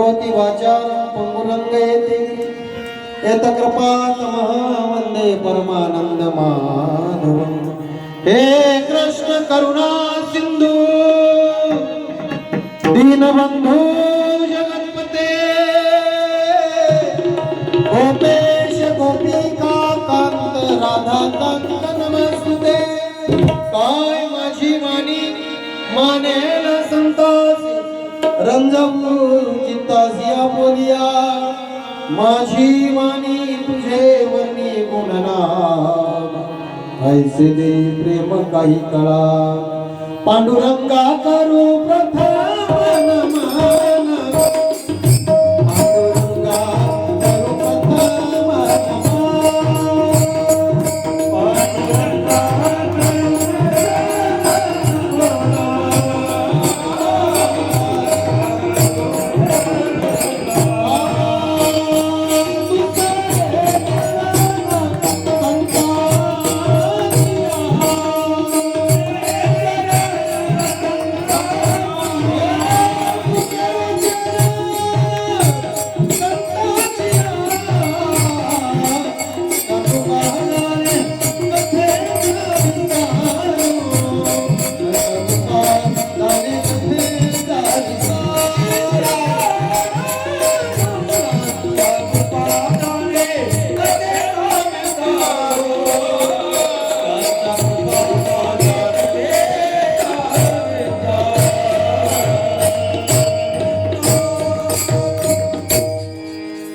करोति वाचार पंगुलंघयते यत कृपातमः वंदे परमानंद माधवम्। हे कृष्ण करुणा सिंधु दीनबंधु जगतपते गोपेश गोपिका कांत राधा कांत नमस्ते। काय माझी वाणी मानेल संतासी रंजवू चित्तासिया बोलिया माझी वाणी तुझे वर्णी गुणनाम ऐसे दे प्रेम काही कळा पांडुरंगा करू प्रथम नमन पांडुरंगा करू प्रथम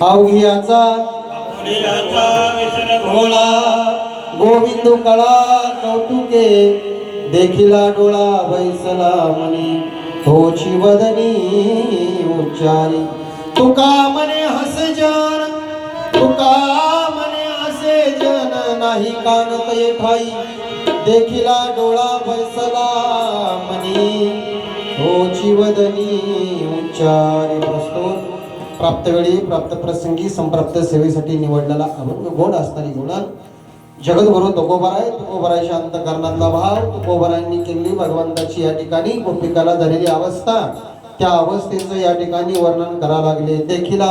अवघियाचा भोळा गोविंद कळा कौतुके देखिला डोळा बैसला मनी होची वदनी उच्चारी तुका मने हसे जन तुका मने हसे जन नाही कानत ठाई देखिला डोळा बैसला मनी होची वदनी उच्चारी। प्रस्तुत प्राप्त वेळी प्राप्त प्रसंगी संप्राप्त सेवेसाठी निवडलेला अभंग गोड असणारी गुणा जगद्गुरु तुकोबाराय तुकोबारायच्या अंतकरणातला भाव तुकोबारायांनी केलेली भगवंताची या ठिकाणी गोपिकाला झालेली अवस्था त्या अवस्थेचं या ठिकाणी वर्णन करा लागले। देखिला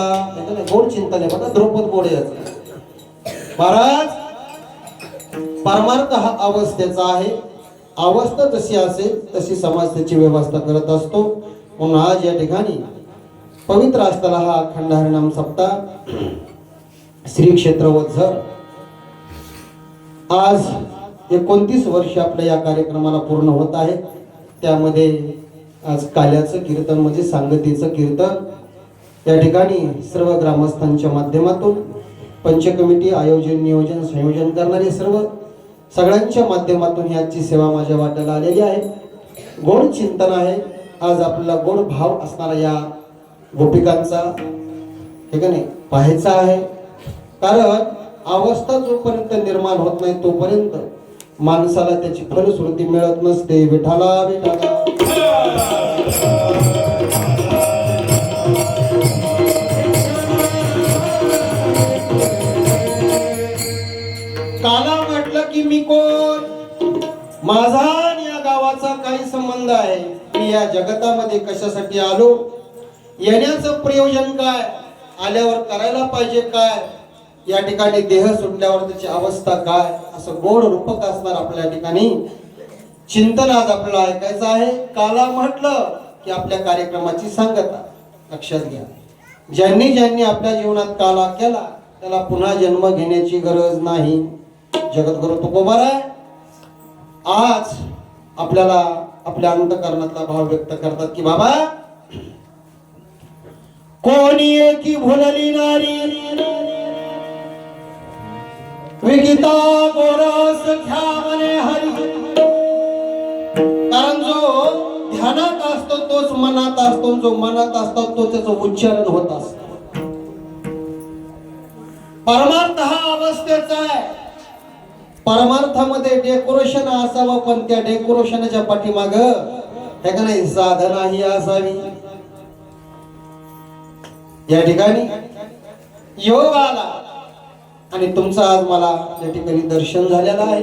गोड चिंतन आहे बघा द्रौपद गोड याचं महाराज परमार्थ हा अवस्थेचा आहे। अवस्था जशी असेल तशी समाज त्याची व्यवस्था करत असतो। म्हणून आज या ठिकाणी पवित्र असताना हा अखंड हरिनाम सप्ताह श्री क्षेत्र वत्सर आज 29 वर्ष आपल्या या कार्यक्रमाला पूर्ण होत आहे। त्यामध्ये आज काल्याचं कीर्तन म्हणजे सांगतीचं कीर्तन या ठिकाणी सर्व ग्रामस्थांच्या माध्यमातून पंच कमिटी आयोजन नियोजन संयोजन करणारे सगळ्यांच्या माध्यमातून ही आजची सेवा माझ्या वाट्याला आलेली आहे। गोड चिंतन आहे आज आपल्याला गोड भाव असणारा या गोपिकांचा हे का नाही पाहायचा आहे। कारण अवस्था जोपर्यंत निर्माण होत नाही तोपर्यंत माणसाला त्याची फलश्रुती मिळत नसते। विठाला विठाला काला म्हटलं की मी कोण माझा आणि या गावाचा काही संबंध आहे मी या जगतामध्ये कशासाठी आलो येण्याचं प्रयोजन काय आल्यावर करायला पाहिजे काय या ठिकाणी देह सुटल्यावर त्याची अवस्था काय असं गोड रूपक असणार आपल्या ठिकाणी चिंतन आज आपल्याला ऐकायचं आहे। काला म्हटलं की आपल्या कार्यक्रमाची सांगता लक्षात घ्या। ज्यांनी ज्यांनी आपल्या जीवनात काला केला त्याला पुन्हा जन्म घेण्याची गरज नाही। जगद्गुरु तुकोबाराय आज आपल्याला आपल्या अंतकरणातला भाव व्यक्त करतात की बाबा कोणी एकी भुलली नारी विगिता गोरस घ्या म्हणे हरी। कारण जो ध्यानात असतो तोच मनात असतो जो मनात असतो तो त्याचं उच्चारण होत असत। परमार्थ हा अवस्थेचा आहे। परमार्थामध्ये डेकोरेशन असावं पण त्या डेकोरेशनच्या पाठीमाग हे का नाही साधना ही असावी। या ठिकाणी योग आला आणि तुमचं आज मला या ठिकाणी दर्शन झालेलं आहे।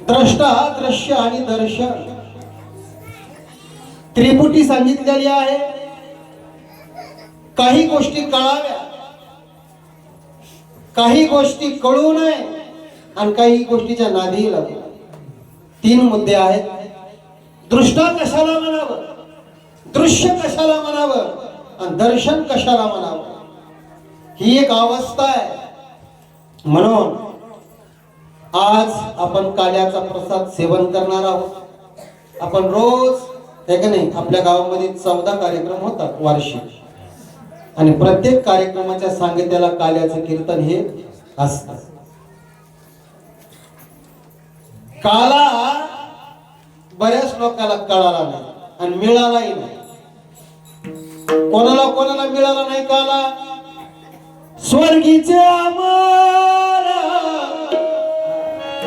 द्रष्टा दृश्य आणि दर्शन त्रिपुटी सांगितलेली आहे. काही गोष्टी कळाव्या, काही गोष्टी कळू नये आणि काही गोष्टीच्या नादी लागू. 3 मुद्दे आहेत. दृष्टा कशाला म्हणावं, दृश्य कशाला म्हणावं आणि दर्शन कशाला म्हणावं, ही एक अवस्था आहे. म्हणून आज आपण काल्याचा प्रसाद सेवन करणार आहोत. आपण रोज हे का नाही, आपल्या गावामध्ये 14 कार्यक्रम होतात वार्षिक आणि प्रत्येक कार्यक्रमाच्या सांगित्याला काल्याचं कीर्तन हे असतं. काला बऱ्याच लोकांना कळाला नाही आणि मिळालाही नाही. कोणाला कोणाला मिळाला नाही काला? स्वर्गीचे आम्हाला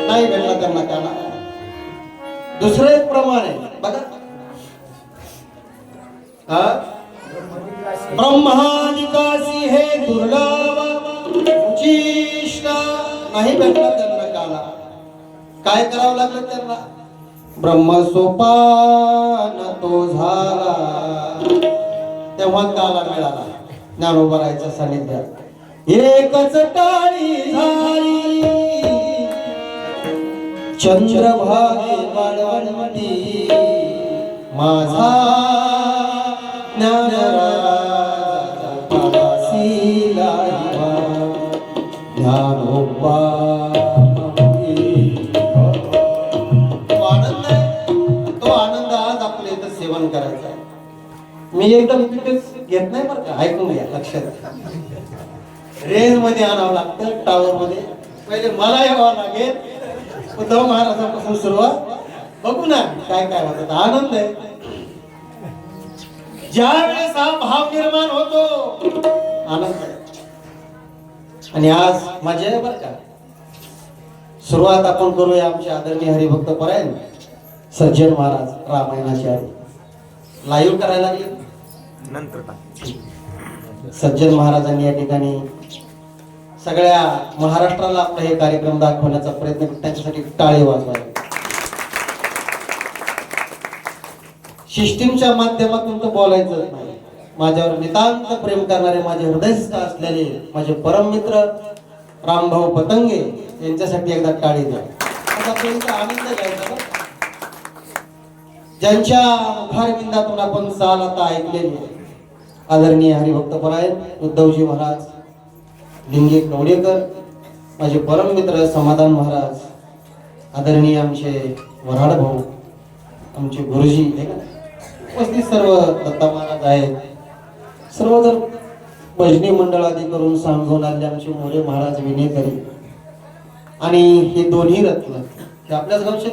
नाही भेटला त्यांना काला. दुसरं एक प्रमाण आहे बघा, ब्रह्मादिकासी हे दुर्लभ उचिष्ट नाही भेटला त्यांना काला. काय करावं लागलं त्यांना? ब्रह्मसोपान तो झाला तेव्हा काला मिळाला. ज्ञानोबरायच्या सानिध्यात एकच टाळी झाली चंद्रभागे वाढवती माझा ज्ञानराजा ज्ञानोबा. तो आनंद आज आपल्या इथं सेवन करायचा आहे. मी एकदम घेत नाही बरं का, ऐकून घ्या, लक्षात. रेंज मध्ये आणावं लागतं, टावर मध्ये. पहिले मला यावं लागेल, उद्धव महाराजांपासून सुरुवात. बघू ना काय काय होतं. आनंद आहे ज्या वेळेस हा भाव निर्माण होतो, आनंद आहे. आणि आज मजा आहे बरं का. सुरुवात आपण करूया आमचे आदरणीय हरिभक्त परायण सज्जन महाराज रामायणाचे लाईव्ह करायला लागले नंतर. सज्जन महाराजांनी या ठिकाणी सगळ्या महाराष्ट्राला आपला हे कार्यक्रम दाखवण्याचा प्रयत्न, त्यांच्यासाठी टाळे वाजवायला. सिस्टीमच्या माध्यमातून तर बोलायचं नाही. माझ्यावर नितांत प्रेम करणारे, माझे हृदयस्थ असलेले माझे परम मित्र रामभाऊ पतंगे यांच्यासाठी एकदा टाळी द्या. आनंद घ्यायचा. ज्यांच्या मुखारविंदातून आपण चाल आता ऐकलेली आदरणीय हरिभक्त परायण उद्धवजी महाराज लिंगे कवडेकर, माझे परम मित्र समाधान महाराज, आदरणीय आमचे वराड भाऊ, आमचे गुरुजी, उपस्थित सर्व दत्ता महाराज आहेत, सर्वजण भजनी मंडळ आदी करून सांगून आले आमचे मोरे महाराज विनेकरी आणि हे दोन्ही रत्न हे आपल्याच गावचे.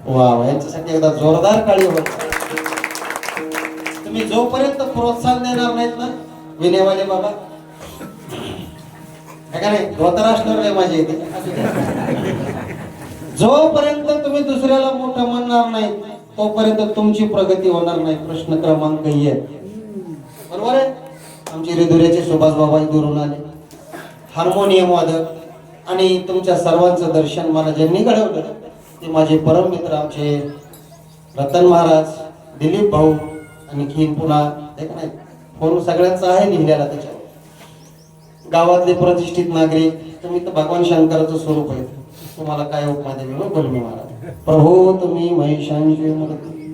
वा, यांच्यासाठी एकदा जोरदार टाळी होत. तुम्ही जोपर्यंत प्रोत्साहन देणार नाहीत ना विनेवाले बाबा, का नाही, धोतर असणार माझे इथे, जोपर्यंत तुम्ही दुसऱ्याला मोठं म्हणणार नाही तोपर्यंत तुमची प्रगती होणार नाही. प्रश्न क्रमांक 1, बरोबर आहे. आमचे रिधुऱ्याचे सुभाष बाबा दुरून आले, हार्मोनियम वादक, आणि तुमच्या सर्वांचं दर्शन मला ज्यांनी घडवलं ते माझे परम मित्र आमचे रतन महाराज, दिलीप भाऊ, आणखीन पुन्हा नाही फोन सगळ्यांचा आहे लिहिलेला त्याच्यावर. गावातले प्रतिष्ठित नागरिक, तुम्ही तर भगवान शंकराचं स्वरूप आहे. तुम्हाला काय उपमा देवी बोलमी महाराज. प्रभो तुम्ही महिषांची मूर्ती,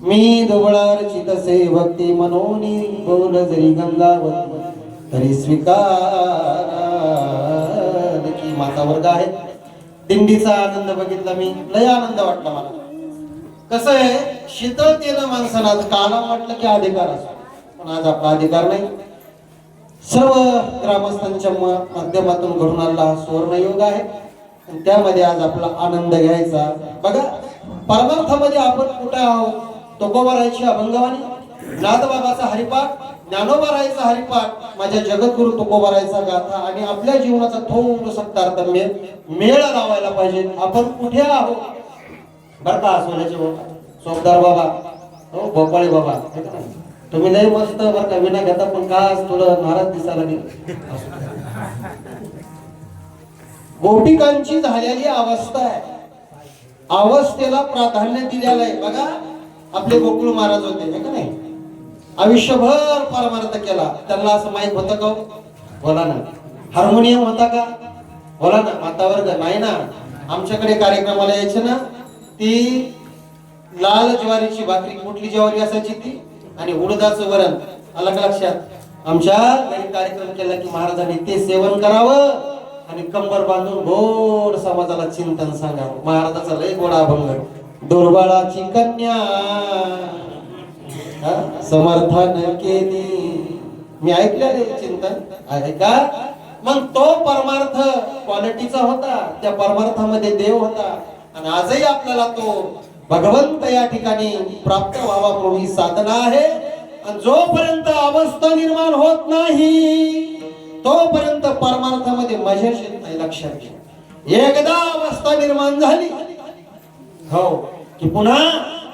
मी दुबळार चितसे भक्ती मनोनी बोल जरी गंगावती तरी स्वीकार की माता वर्ग आहे. दिंडीचा आनंद बघितला मी, लय आनंद वाटला मला. कसं आहे, शीतळतेनं माणसाला काला वाटलं की अधिकार असतो, पण आज आपला अधिकार नाही. सर्व ग्रामस्थांच्या माध्यमातून घडून आलेला हा सुवर्णयोग आहे, त्यामध्ये आज आपला आनंद घ्यायचा. बघा, परमार्थामध्ये आपण कुठे आहोत? तुकोबारायची अभंगवाणी, नाथबाबाचा हरिपाठ, ज्ञानोबारायचा हरिपाठ, माझ्या जगद्गुरु तुकोबारायचा गाथा, आणि आपल्या जीवनाचा थोडंसं तारतम्य मेळ लावायला पाहिजे. आपण कुठे आहोत? बरं का, सोन्याचे बाबा, सोपदार बाबा, हो भोपाळी बाबा, तुम्ही लय मस्त बरं का, विना घेता, पण का थोडं नाराज दिसायला गेलं. गोपिकांची झालेली अवस्था आहे, अवस्थेला प्राधान्य दिलेलं आहे. बघा, आपले गोकुळ महाराज होते हे का नाही, आयुष्यभर परमार्थ केला. त्यांना असं माहित होतं का? बोला ना. हार्मोनियम होता का? बोला ना. मातावर्ग नाही ना. आमच्याकडे कार्यक्रमाला यायचे ना, ती लाल ज्वारीची भाकरी, कुठली ज्वारी असायची ती, आणि उडदाचं वरण. आलं का लक्षात? आमच्या घरी कार्यक्रम केला की महाराजांनी ते सेवन करावं आणि कंबर बांधून गोड समाजाला चिंतन सांगावं. महाराजाचा लय गोड अभंग. दुर्बळाची कन्या समर्थन केली. मी ऐकलेले चिंतन आहे का? मग तो परमार्थ क्वालिटीचा होता, त्या परमार्थामध्ये देव होता. आणि आजही आपल्याला तो भगवंत या ठिकाणी प्राप्त व्हावा म्हणून ही साधना आहे. आणि जोपर्यंत अवस्था निर्माण होत नाही तोपर्यंत परमार्थामध्ये मजेच येत नाही. लक्षात घ्या. एकदा अवस्था निर्माण झाली हो की पुन्हा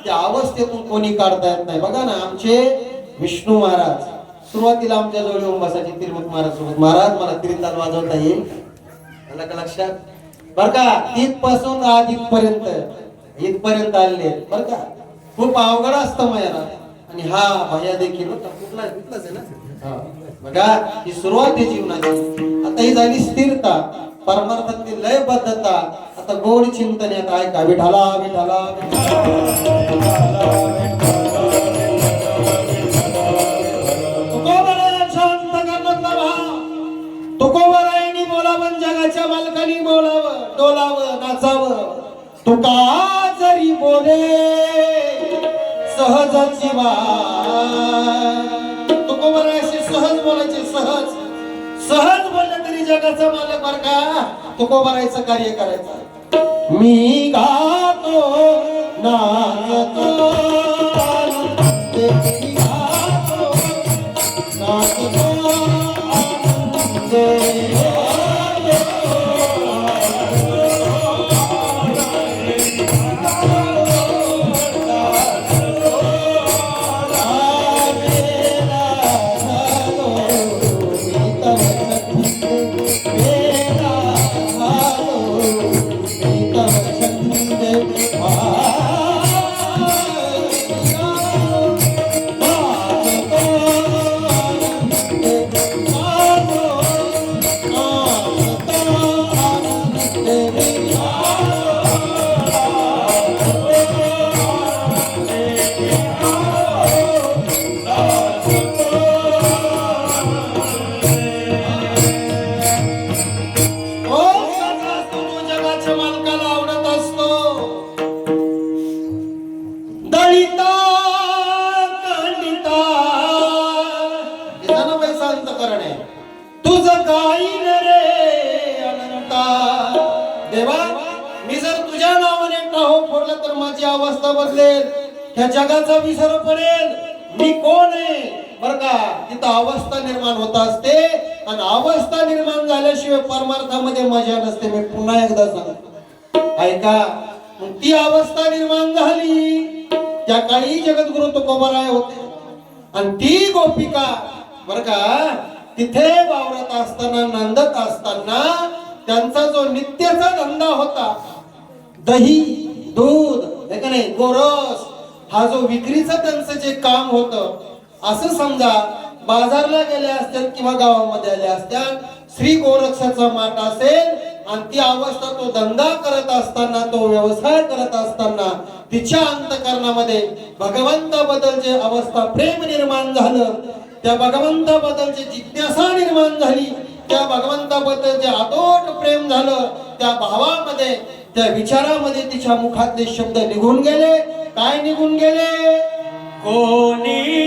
त्या अवस्थेतून कोणी काढता येत नाही. बघा ना, आमचे विष्णू महाराज सुरुवातीला आमच्या जवळ येऊन बसायचे तिरुमत महाराज सोबत. महाराज मला तिरंदाज वाजवता येईल? आलं का लक्षात? बर का? तिथपासून आज इथपर्यंत आले बर का. खूप अवघड असतं मला. आणि हा भैया देखील कुठलाच आहे ना. बघा ही सुरुवात आहे जीवनाची. आता ही झाली स्थिरता, परमार्थातली लयबद्धता. आता गोड चिंतन येत आहे का? विठाला विठाला शांत करण्यातला भाव. तुकोबरायांनी बोलावं, जगाच्या मालकांनी बोलावं, डोलावं, नाचावं. तुका जरी बोले सहजाची बात. तुकोबरायाशी सहज बोलायचे, सहज बोलले तरी जगाचा मालक बर का. तुकोबरायचं कार्य करायचं. मी गातो नाचतो मी गातो नाचतो तुझं काही रे अनंता. देवा, मी जर तुझ्या नावाने टाहो फोडला तर माझी अवस्था बदलेल, ह्या जगाचा विसर पडेल. मी कोण आहे बर का? तिथं अवस्था निर्माण होत असते. आणि अवस्था निर्माण झाल्याशिवाय परमार्थामध्ये मजा नसते. मी पुन्हा एकदा सांगतो ऐका. ती अवस्था निर्माण झाली त्या काळी जगद्गुरु तुकोबाराय होते. आणि ती गोपिका बर का तिथे वावरत असताना, नांदत असताना त्यांचा जो नित्याचा धंदा होता, दही दूध हे का नाही, गोरस, हा जो विक्रीचा त्यांचं जे काम होतं. असं समजा बाजारला गेले असतील किंवा गावामध्ये आले असतील, श्री गोरक्षाचा माट असेल आणि ती अवस्था तो धंदा करत असताना, तो व्यवसाय करत असताना तिच्या अंतःकरणामध्ये भगवंताबद्दलची अवस्था प्रेम निर्माण झालं. त्या भगवंताबद्दलची जिज्ञासा निर्माण झाली. त्या भगवंताबद्दलचे अतोट प्रेम झालं. त्या भावामध्ये, त्या विचारामध्ये तिच्या मुखातले शब्द निघून गेले. काय निघून गेले? कोणी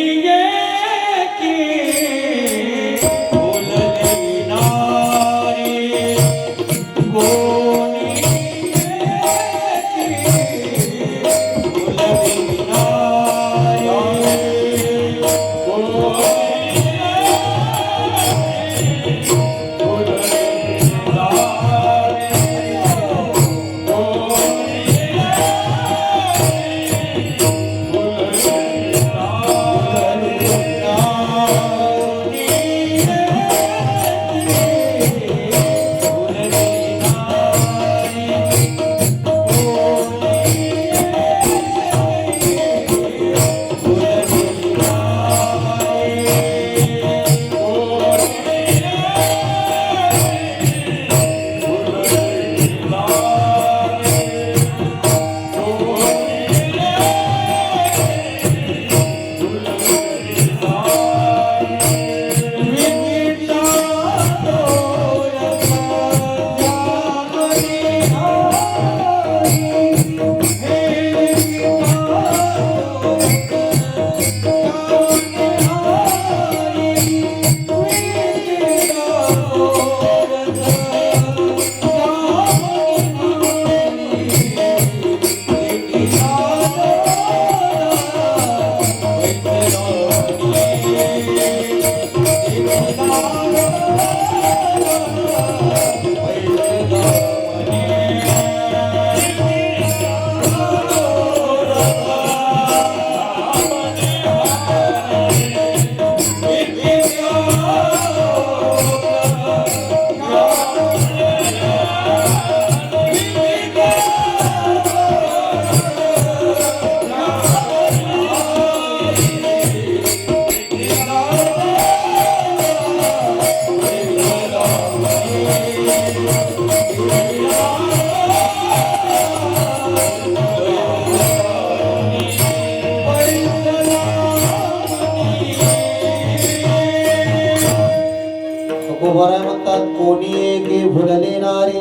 शिवराय म्हणतात कोणी एके भुलले नारी,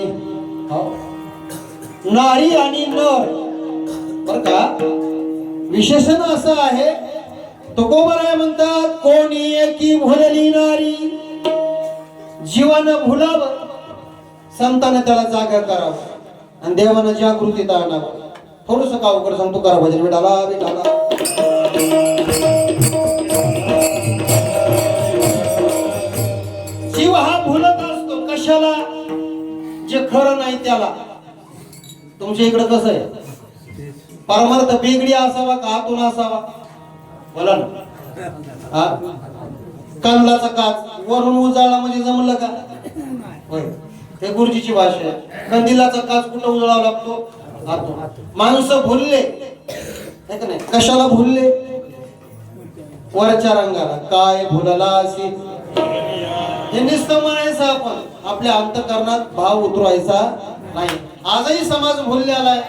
नारी आणि नर बर का विशेषण असं आहे. तुकोबराय म्हणतात कोणी एकी भुलली नारी, जीवानं भुलावं संतानं त्याला जागा करावं आणि देवानं जागृतीत आणावं. थोडस कावकर सांगतो करा भजन विठाला विठाला. जीव हा भुलत असतो कशाला, जे खरं नाही त्याला. तुमच्या इकडे कसं आहे, परमार्थ बेगडी असावा का आतून असावा बोला ना. कंदलाचा काच वरून उजाळला म्हणजे जमलं का, होय हे गुरुजीची भाषा आहे. कंदिलाचा काच कुठं उजळावा लागतो, आतून. माणसं भुलले का नाही, कशाला भुलले, वरच्या रंगाला. काय भुलला अशी हे नुसतं म्हणायचं आपण, आपल्या अंतःकरणात भाव उतरवायचा नाही. आजही समाज भुललेला आहे,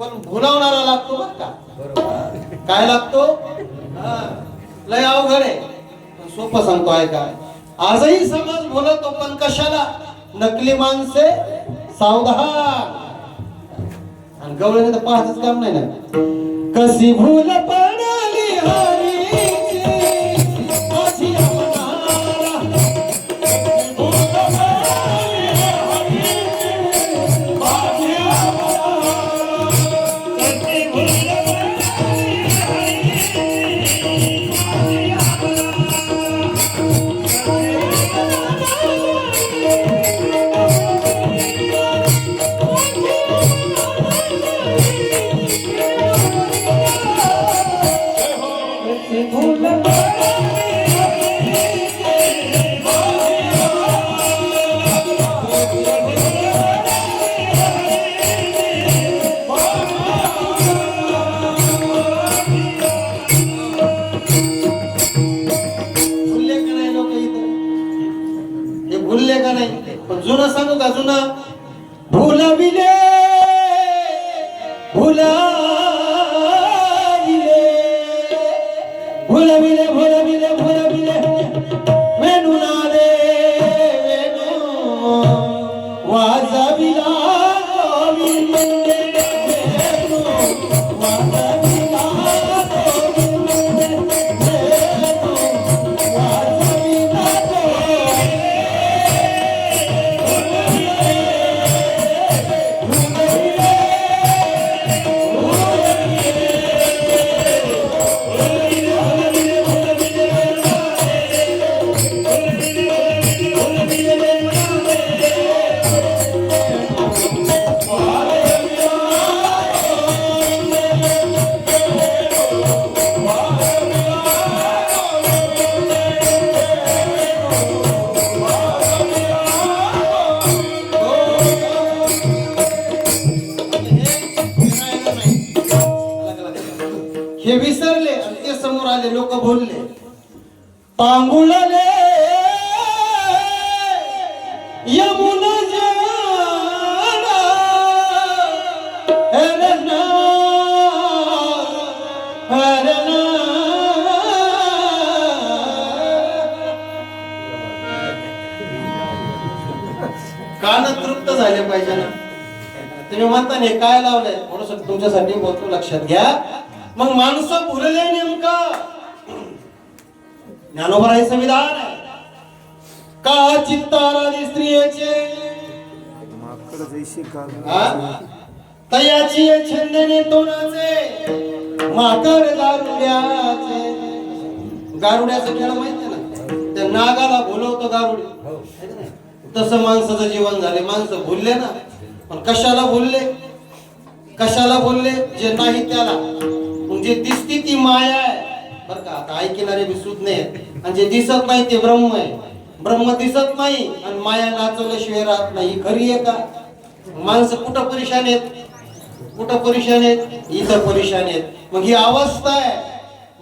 पण भुलवणारा लागतो बघ का. काय लागतो, लय अवघड आहे, सोपं सांगतो आहे काय. आजही समाज भुलतो, पण कशाला, नकली माणसे सावधान. आणि गवळीने तर पाहतच काम नाही ना. कशी भूल पडली हरीची, माझी अवतारा. भूल पडली हरीची, माझी अवतारा. कशी भूल पडली हरीची, माझी अवतारा. भुलले का नाही, पण जुनं सांगू का, जुनं भुलविले भुलविले भुलविले भुलविले भुलविले वेणू नादे वेणू वाजविला वेणू वाजविला हे विसरले आणि ते समोर आले, लोक बोलले पांगुळले यमुना जाना हरना हरना. कान तृप्त झाले पाहिजे ना. तुम्ही म्हणता हे काय लावलंय, थोडस तुमच्यासाठी बोलतो, लक्षात घ्या. मग माणसं भुलले नेमका, ज्ञानोबा संविधान आहे का चित्ताराधी स्त्रियेचे तयाची छंदने तोंडाचे माकर गारुड्याचे. गारुड्याचा खेळ माहिती ना, त्या नागाला भुलवतो गारुडी, तसं माणसाचं जीवन झाले. माणसं भुलले ना, पण कशाला भुलले, कशाला भुलले, जे नाही त्याला. जे दिसती ती माया आहे बर का. आता ऐकणारे बी सुद्धा नाही, आणि जे दिसत नाही ते ब्रह्म आहे. ब्रह्म दिसत नाही आणि माया नाचवल्याशिवाय राहत नाही. खरी आहे का. माणसं कुठं परेशान आहेत, कुठं परेशान आहेत, इथं परेशान आहेत. मग ही अवस्था आहे,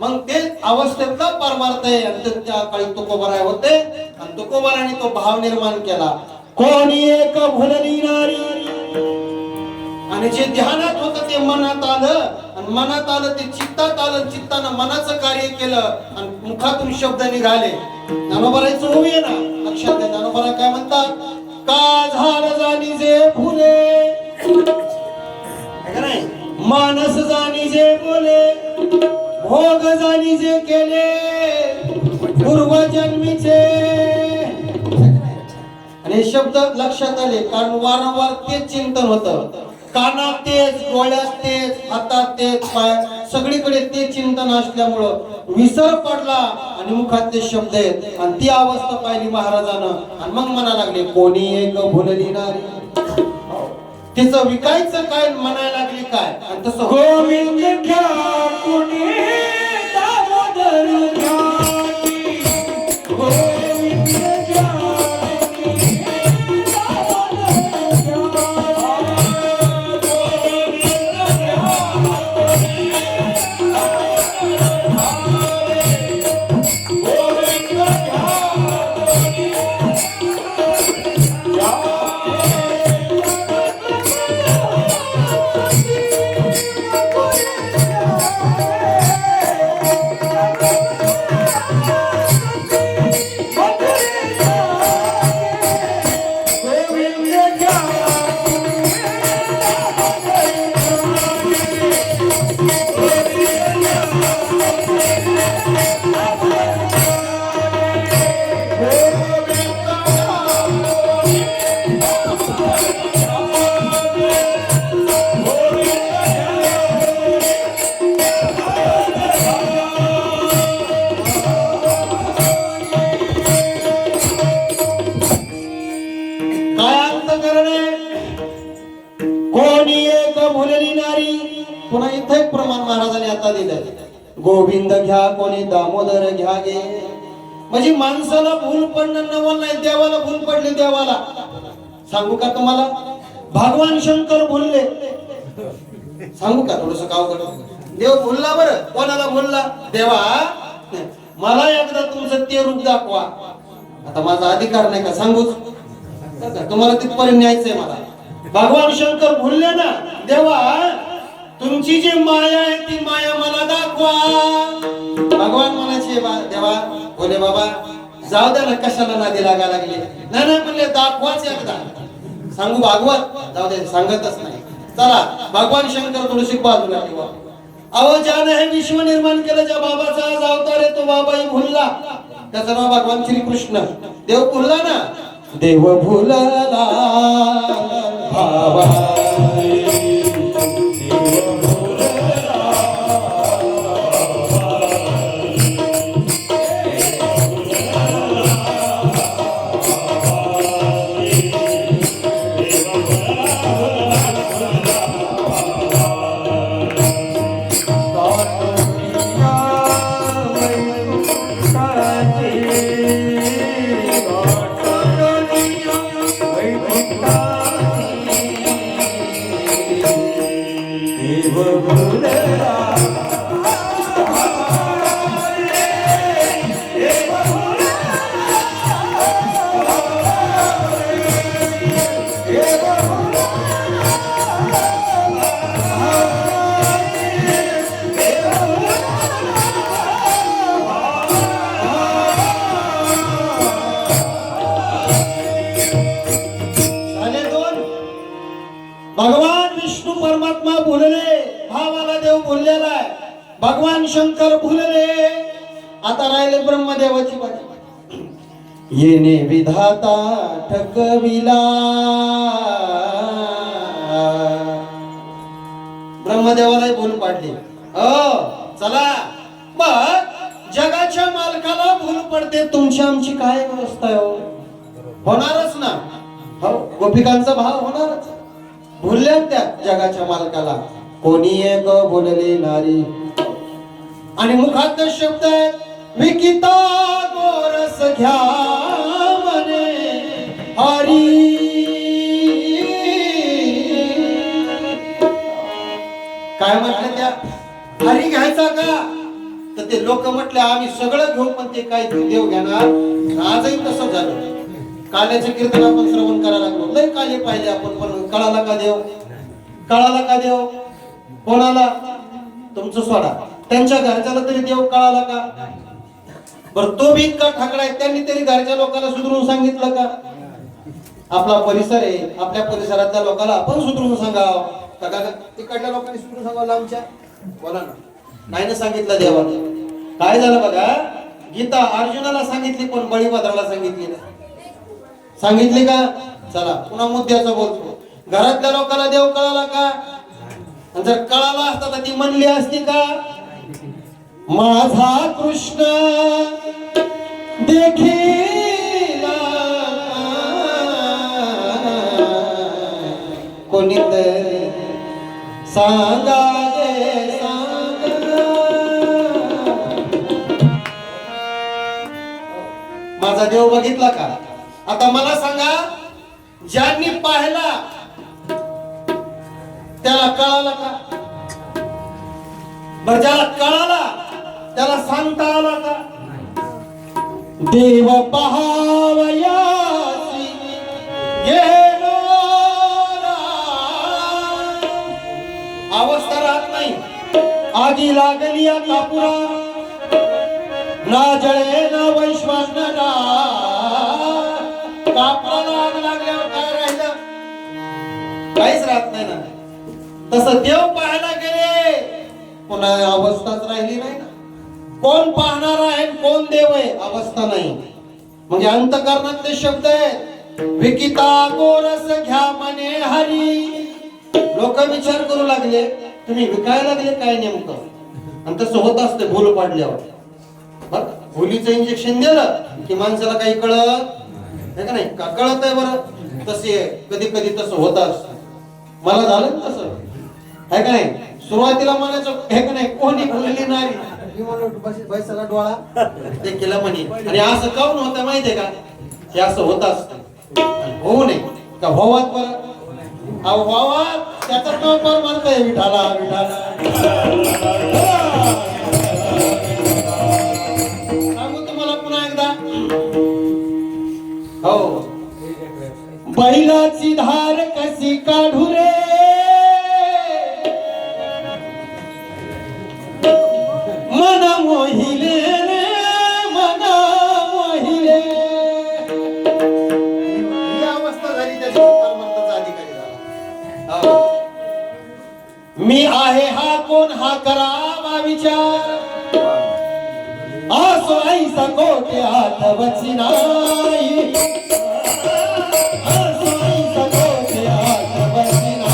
मग ते अवस्थेतला परमार्थ आहे. आणि त्या काळी तुकोबाराय होते आणि तुकोबाराने तो भाव निर्माण केला, कोणी एक भुलली नारी. आणि जे ध्यानात होतं ते मनात आलं आणि मनात आलं ते चित्तात आलं, चित्तानं मनाचं कार्य केलं आणि मुखातून शब्द निघाले. ज्ञानोबाराचं ओवी आहे ना, लक्षात घ्या. ज्ञानोबारा काय म्हणतात? का झाड जाणी जे फुले, है का नाही? मानस जाणी जे बोले, भोग जाणी जे केले पूर्वजन्मीचे. आणि हे शब्द लक्षात आले कारण वारंवार तेच चिंतन होतं. कानात तेच, डोळ्यात तेच, हातात तेच, पाय सगळीकडे ते चिंतन असल्यामुळं विसर पडला आणि मुखात ते शब्द आहेत. आणि ती अवस्था पाहिली महाराजानं आणि मग म्हणा लागले कोणी एक भुलली नारी. तिचं विकायचं काय म्हणायला लागली काय. आणि तसं गोविंद घ्या कोणी दामोदर घ्या, गोविंद घ्या कोणी दामोदर घ्या, पुन्हा इथे एक प्रमाण महाराजांनी आता दिलंय. गोविंद घ्या कोणी दामोदर घ्या गे. म्हणजे माणसाला भूल पडणं नवल नाही, देवाला भूल पडली. देवाला सांगू का तुम्हाला, भगवान शंकर भुलले. सांगू का थोडस काव कर. देव भुलला बरं. कोणाला भुलला? देवा मला एकदा तुमचं ते रूप दाखवा. आता माझा अधिकार नाही का सांगूच, तुम्हाला तिथपर्यंत न्यायचंय मला. भगवान शंकर भुलले ना, देवा तुमची जी माया आहे ती माया मला दाखवा. भगवान म्हणायचे देवा बोले बाबा जाऊ द्या ना, कशाला नादी लागा लागले. नाही नाही म्हणले दाखवाच एकदा. सांगू भागवत जाऊ दे, सांगतच नाही. चला भगवान शंकर थोडीशी बाजूला ठेवा. अहो ज्याने हे विश्व निर्माण केलं, ज्या बाबाचा आज अवतार आहे तो बाबाही भुलला. त्याचं नाव भगवान श्रीकृष्ण. देव भुलला ना, देव भुलला भावा भगवान विष्णू परमात्मा भुलले, भावाला देव भुललेला आहे. भगवान शंकर भुलले. आता राहिले ब्रह्मदेवाची बाजू. येणे विधाता ठकविला. ब्रह्मदेवालाही भूल पाडली. चला मग जगाच्या मालकाला भूल पडते, तुमची आमची काय व्यवस्था आहे? होणारच ना. हो, गोपिकांचा भाव होणारच. भुलल्या त्या जगाच्या मालकाला. कोणी एक बोलले नारी. आणि मुखात शब्द आहे विकिता गोरस घ्या म्हणे हरी. काय म्हटलं त्या? हरी घ्यायचा का? तर ते लोक म्हटले आम्ही सगळं घेऊ, पण ते काय देव घेणार. आजही तसं झालं. काल्याचे कीर्तन आपण श्रवण करायला लागलो. लय काले पाहिजे आपण, पण कळाला का देव? कळाला का देव? कोणाला? तुमचं सोडा, त्यांच्या घरच्याला तरी देव कळाला का? बरं तो बी इतका ठाकरा आहे, त्यांनी तरी घरच्या लोकांना सुधरून सांगितलं का? आपला परिसर आहे, आपल्या परिसरातल्या लोकांना आपण सुधरून सांगावं का? तिकडल्या लोकांनी सुधरून सांगावं लांबच्या? बोला ना. नाही ना सांगितलं देवाने. काय झालं बघा, गीता अर्जुनाला सांगितली पण बळीभद्राला सांगितली ना. सांगितली का? चला पुन्हा मुद्द्याचं बोलतो. घरातल्या लोकांना देव कळाला का? आणि जर कळाला असता तर ती म्हणली असती का, माझा कृष्ण देखीला कोणीतरी सांगा रे सांगा. माझा देव बघितला का? आता मला सांगा, ज्यांनी पाहिला त्याला कळाला का? बरं ज्याला कळाला त्याला सांगता आला का? देव पहावयासी गेलो अवस्था राहत नाही. आगी लागली कापुरा, ना जळे ना वैश्वानरा. कापराला आग लागल्यावर काय राहिलं? काहीच राहत नाही ना. तसं देव पाहायला गेले, पुन्हा अवस्थाच राहिली नाही ना. कोण पाहणार आहे, कोण देव आहे? अवस्था नाही. म्हणजे अंतकरणातले शब्द आहेत. विकिता गोरस घ्या म्हणे हरी. लोक विचार करू लागले, तुम्ही विकायला लागले काय नेमकं? आणि तसं होत असते भूल पाडल्यावर. बर, भुलीचं इंजेक्शन दिलं की माणसाला काही कळत नाही का? नाही का कळत आहे? बरं तसे कधी कधी तसं होत असत. मला झालं तसं आहे का नाही? सुरुवातीला म्हणायचं हे का नाही, कोणी बोलली नाही. मी म्हणलो बैसाला डोळा ते केलं म्हणे. आणि असं काऊन होतं माहितीये का? हे असं होत असत. होऊ नये का? व्हावात बरं. अहो व्हावात त्याचा टोपर म्हणतोय विठाला विठाला. सांगू तुम्हाला पुन्हा एकदा. हो, बैलाची धार कशी काढू रे, मन मोहिले रे मन मोहिले. ही अवस्था झाली त्याची कर्मांताचा अधिकारी झाला. मी आहे हा कोण, हा करावा विचार. आसो ऐसा कोटे हात वची नाही. आसो ऐसा कोटे हात वची नाही.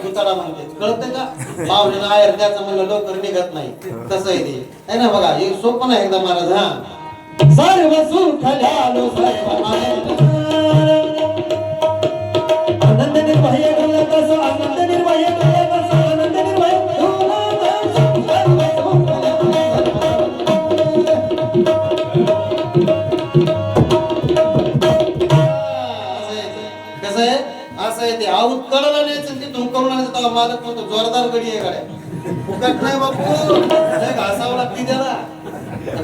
भुताडा म्हणते. कळतंय का? मावळीला आयर द्यायचं म्हणलं लवकर निघत नाही. तसं आहे ते, है ना? बघा हे सोपं नाही एकदा महाराज. हा, सर्व सुख ल्यालो सर्व आनंद निर्भय कळलं कसं, आनंद निर्भय कळलं कसं, आनंद निर्भय कसं आहे? असं आहे ते. आऊत कळलं नाही तिथून करून आणायचं तेव्हा मालक म्हणतो जोरदार गडी आहे गाड्या. फुकट नाही बापू, घासावं लागते त्याला.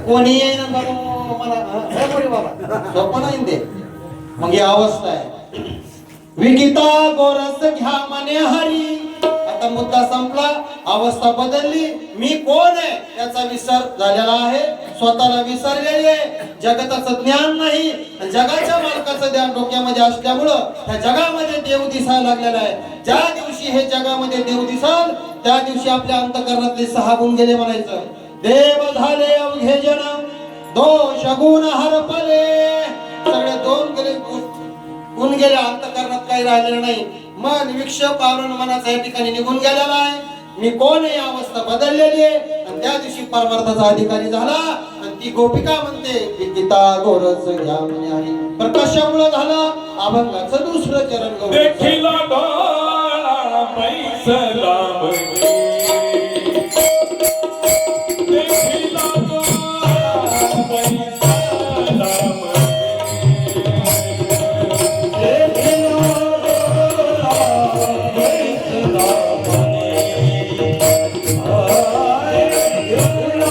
कोणी येईना बाबू मला बाबा, सोपं नाही ते. मग ही अवस्था आहे. विकिता गोरस घ्या म्हणे हरी. आता मुद्दा संपला, अवस्था बदलली. मी कोण आहे याचा विसर झालेला आहे. स्वतःला विसरलेले, जगताचं ज्ञान नाही. जगाच्या मालकाचं ज्ञान डोक्यामध्ये असल्यामुळं त्या जगामध्ये देव दिसायला लागलेला आहे. ज्या दिवशी हे जगामध्ये देव दिसाल त्या दिवशी आपल्या अंतकरणातले 6 गुण गेले म्हणायचं. देव झाले अवघे जन, दोष गुण हरपले. सगळे 2 गेले, गुण गेले, अंतःकरणात काही राहिलेलं नाही. मन विक्षेप आवरण मनाचा या ठिकाणी निघून गेलेला आहे. मी कोण आहे, अवस्था बदललेली आहे. आणि त्या दिवशी परमार्थाचा अधिकारी झाला. आणि ती गोपिका म्हणते की गीता गोरस घ्या म्हणे आहे. पण कशामुळे झालं? अभंगाचं दुसरं चरण गौरव. देखिला डोळा बैसला म्हणे. देखिला डोळा बैसला म्हणे. देखिला डोळा बैसला म्हणे. आय देखिला डोळा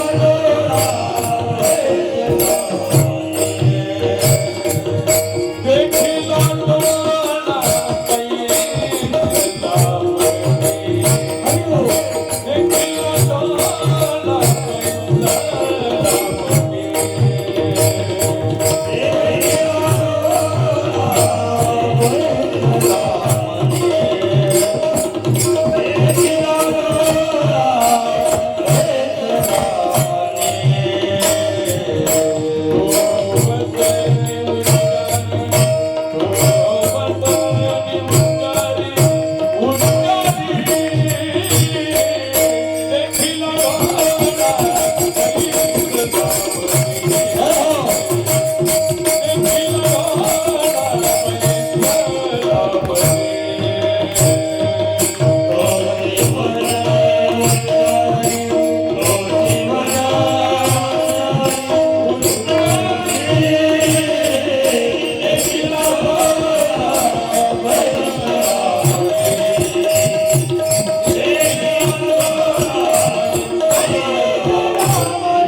बैसला म्हणे. देखिला डोळा बैसला म्हणे. अयो देखिला डोळा बैसला म्हणे.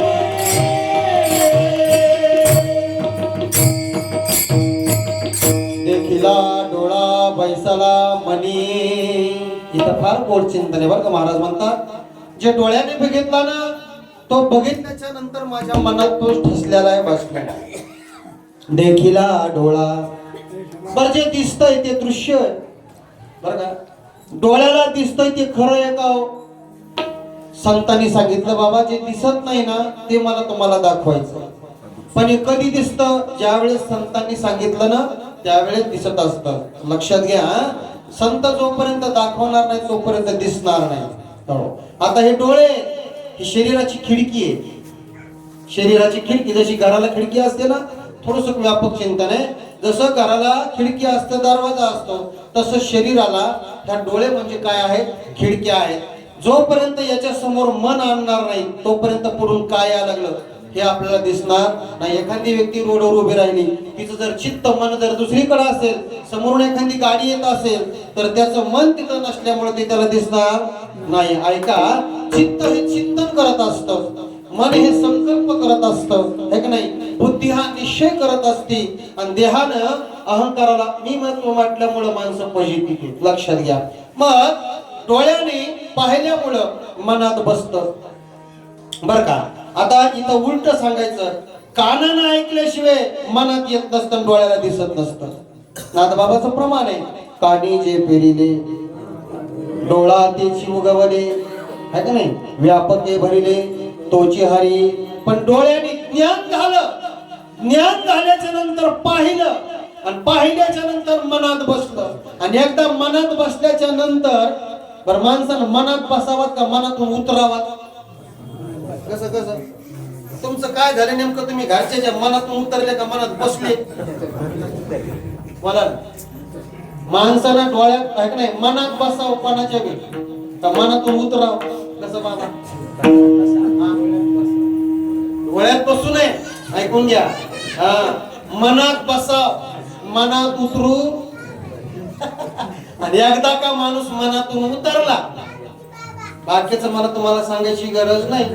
देखिला डोळा बैसला मनी. इथं फार गोड चिंतन आहे बरं का. महाराज म्हणतात जे डोळ्याने बघितला ना, तो बघितल्याच्या नंतर माझ्या मनात तो ठसलेला आहे, बसला. देखिला डोळा, बर जे दिसतंय ते दृश्य आहे बरं का. डोळ्याला दिसतंय ते खरं आहे का हो? संतांनी सांगितलं बाबा जे दिसत नाही ना ते मला तुम्हाला दाखवायचं. पण हे कधी दिसतं? ज्यावेळेस संतांनी सांगितलं ना त्यावेळेस दिसत असतं. लक्षात घ्या, संत जोपर्यंत दाखवणार नाही तोपर्यंत दिसणार नाही. हो. आता हे डोळे ही शरीराची खिडकी आहे. शरीराची खिडकी, जशी घराला खिडकी असते ना, थोडस व्यापक चिंतन आहे. जसं घराला खिडकी असते, दरवाजा असतो, तसं शरीराला ह्या डोळे म्हणजे काय आहे? खिडक्या आहेत. जोपर्यंत याच्या समोर मन आणणार नाही तोपर्यंत पुढून काय यायला लागलं हे आपल्याला दिसणार नाही. एखादी व्यक्ती रोडवर उभी राहिली, तिचं जर चित्त मन जर दुसरीकडे असेल, समोरून एखादी गाडी येत असेल, तर त्याचं मन तिथं नसल्यामुळे ते त्याला दिसणार नाही. ऐका, चित्त हे चिंतन करत असतं, मन हे संकल्प करत असतं, है की नाही? बुद्धी हा निश्चय करत असते. आणि देहानं अहंकाराला मी महत्व वाटल्यामुळं माणसं पॉझिटिव्ह. लक्षात घ्या. मग डोळ्याने पाहिल्यामुळं मनात बसतं बर का. आता इथं उलट सांगायचं, कानानं ऐकल्याशिवाय मनात येत नसतं, डोळ्याला दिसत नसतं. नाथबाबाचं प्रमाण आहे, कानी जे पेरिले डोळा तेची उगवले, है का नाही? व्यापके भरिले तोची हरी. पण डोळ्याने ज्ञान झालं, ज्ञान झाल्याच्या नंतर पाहिलं, आणि पाहिल्याच्या नंतर मनात बसलं. आणि एकदा मनात बसल्याच्या नंतर बरं माणसानं मनात बसावात का मनातून उतरावात? कसं कसं तुमचं काय झालं नेमकं? तुम्ही घरच्याच्या मनातून उतरले का मनात बसले? मला माणसानं डोळ्यात आहे का नाही, मनात बसावं कोणाच्या बी का मनातून उतराव? कसं बाबा? डोळ्यात बसू नये, ऐकून घ्या. मनात बसाव, मनात उतरू. आणि एकदा का माणूस मनातून उतरला, बाकीचं मला तुम्हाला सांगायची गरज नाही.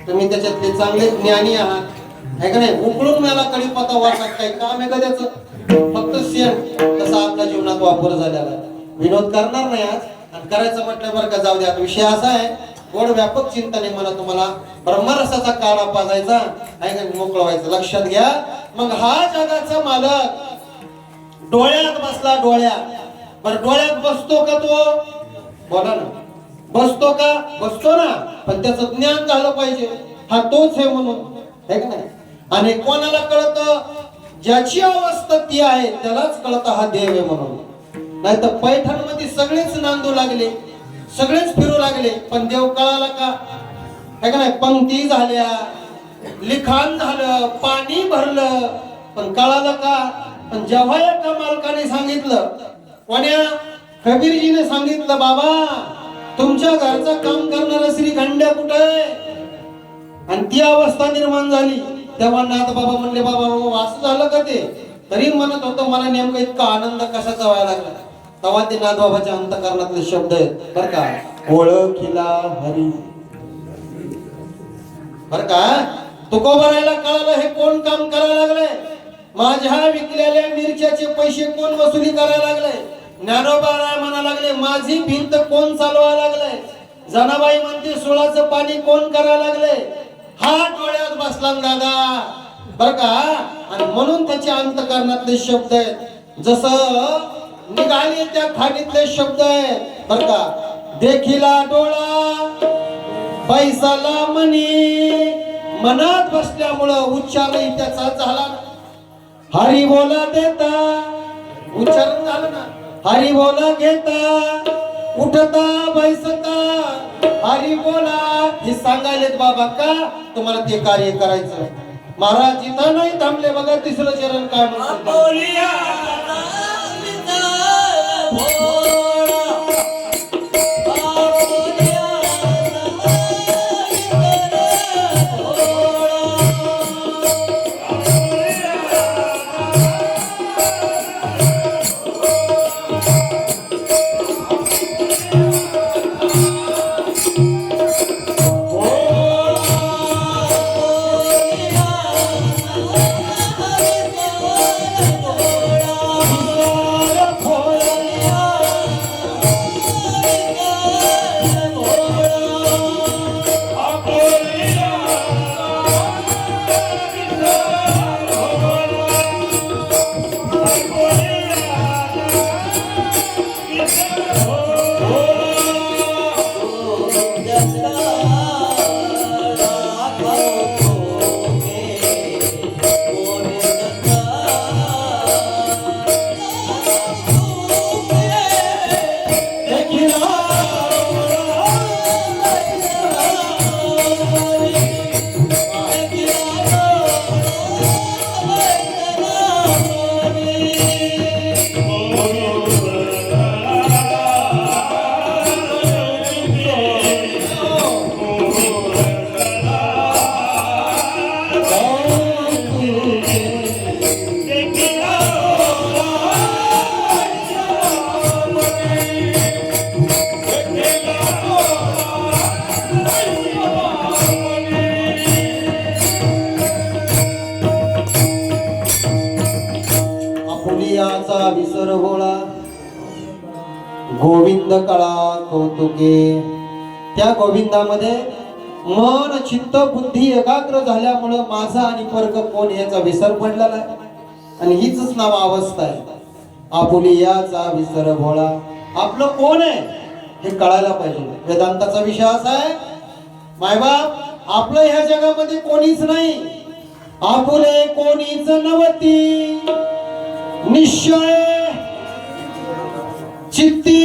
तुम्ही त्याच्यातले चांगले ज्ञानी आहात, है का नाही? उकळून मला कडीपत्ता वाटत काय काम आहे का त्याचं? फक्त सेम तसा आपल्या जीवनात वापर झालेला आहे. विनोद करणार नाही आज, आणि करायचं म्हटलं बरं का, जाऊ द्या. विषय असा आहे, गोड व्यापक चिंतने मला तुम्हाला ब्रह्मरसाचा काढा पाजायचा आहे का, मोकळं व्हायचं. लक्षात घ्या. मग हा जगाचा मालक डोळ्यात बसला. बरं डोळ्यात बसतो का तो? बोला ना. बसतो का? बसतो ना, पण त्याचं ज्ञान झालं पाहिजे. हा तोच आहे म्हणून, है का नाही? आणि कोणाला कळतं? ज्याची अवस्था ती आहे त्यालाच कळत हा देव आहे म्हणून. नाही तर पैठण मध्ये सगळेच नांदू लागले, सगळेच फिरू लागले, पण देव कळाला का? है का नाही? पंक्ती झाल्या, लिखाण झालं, पाणी भरलं, पण कळालं का? पण जेव्हा एका मालकाने सांगितलं, कोण्या कबीरजीने सांगितलं, बाबा तुमच्या घरचं काम करणारा श्रीखंड्या कुठे आहे? आणि ती अवस्था निर्माण झाली, तेव्हा नाथ बाबा म्हणले, बाबा असं झालं का ते? तरी म्हणत होतं मला नेमकं इतका आनंद कशाचा व्हायला लागला. तेव्हा ते नाथ बाबाच्या अंतकरणातले शब्द आहेत बर का, ओळखिला हरी. बर का, तुकोबरायला कळालं हे कोण काम करायला लागले. माझ्या विकलेल्या मिरच्याचे पैसे कोण वसुली करायला लागले. ज्ञानोबा म्हणा लागले माझी भिंत कोण चालवायला लागले. जनाबाई म्हणते सुळाचं पाणी कोण करायला लागले. हा डोळ्यात बसला दादा बर का. आणि म्हणून त्याच्या अंतकरणातले शब्द आहेत, जसं निघाले त्या खाणीतले शब्द आहेत बर का. देखिला डोळा बैसाला मनी, मनात बसल्यामुळं उच्चारही त्याचा झाला. हरी बोला देता, उच्चारण झालं ना. हरी बोला घेता, उठता बैसता, हरी बोला हे सांगायलेत बाबा का तुम्हाला ते कार्य करायचं. महाराज जिथं नाही थांबले बघा, तिसरं चरण काय म्हणतात. आपुलियाचा विसर होळा, गोविंद कळा कौतुके. त्या गोविंदामध्ये मन चित्त बुद्धी एकाग्र झाल्यामुळं माझा आणि वर्ग कोण याचा विसर पडलेला आहे. आणि हीच नाव अवस्था आहे. आपुलियाचा विसर भोळा, आपलं कोण आहे हे कळायला पाहिजे. वेदांताचा विषय असा आहे, मायबाप आपलं ह्या जगामध्ये कोणीच नाही. आपुले कोणीच नवती, निश्चय चित्ती.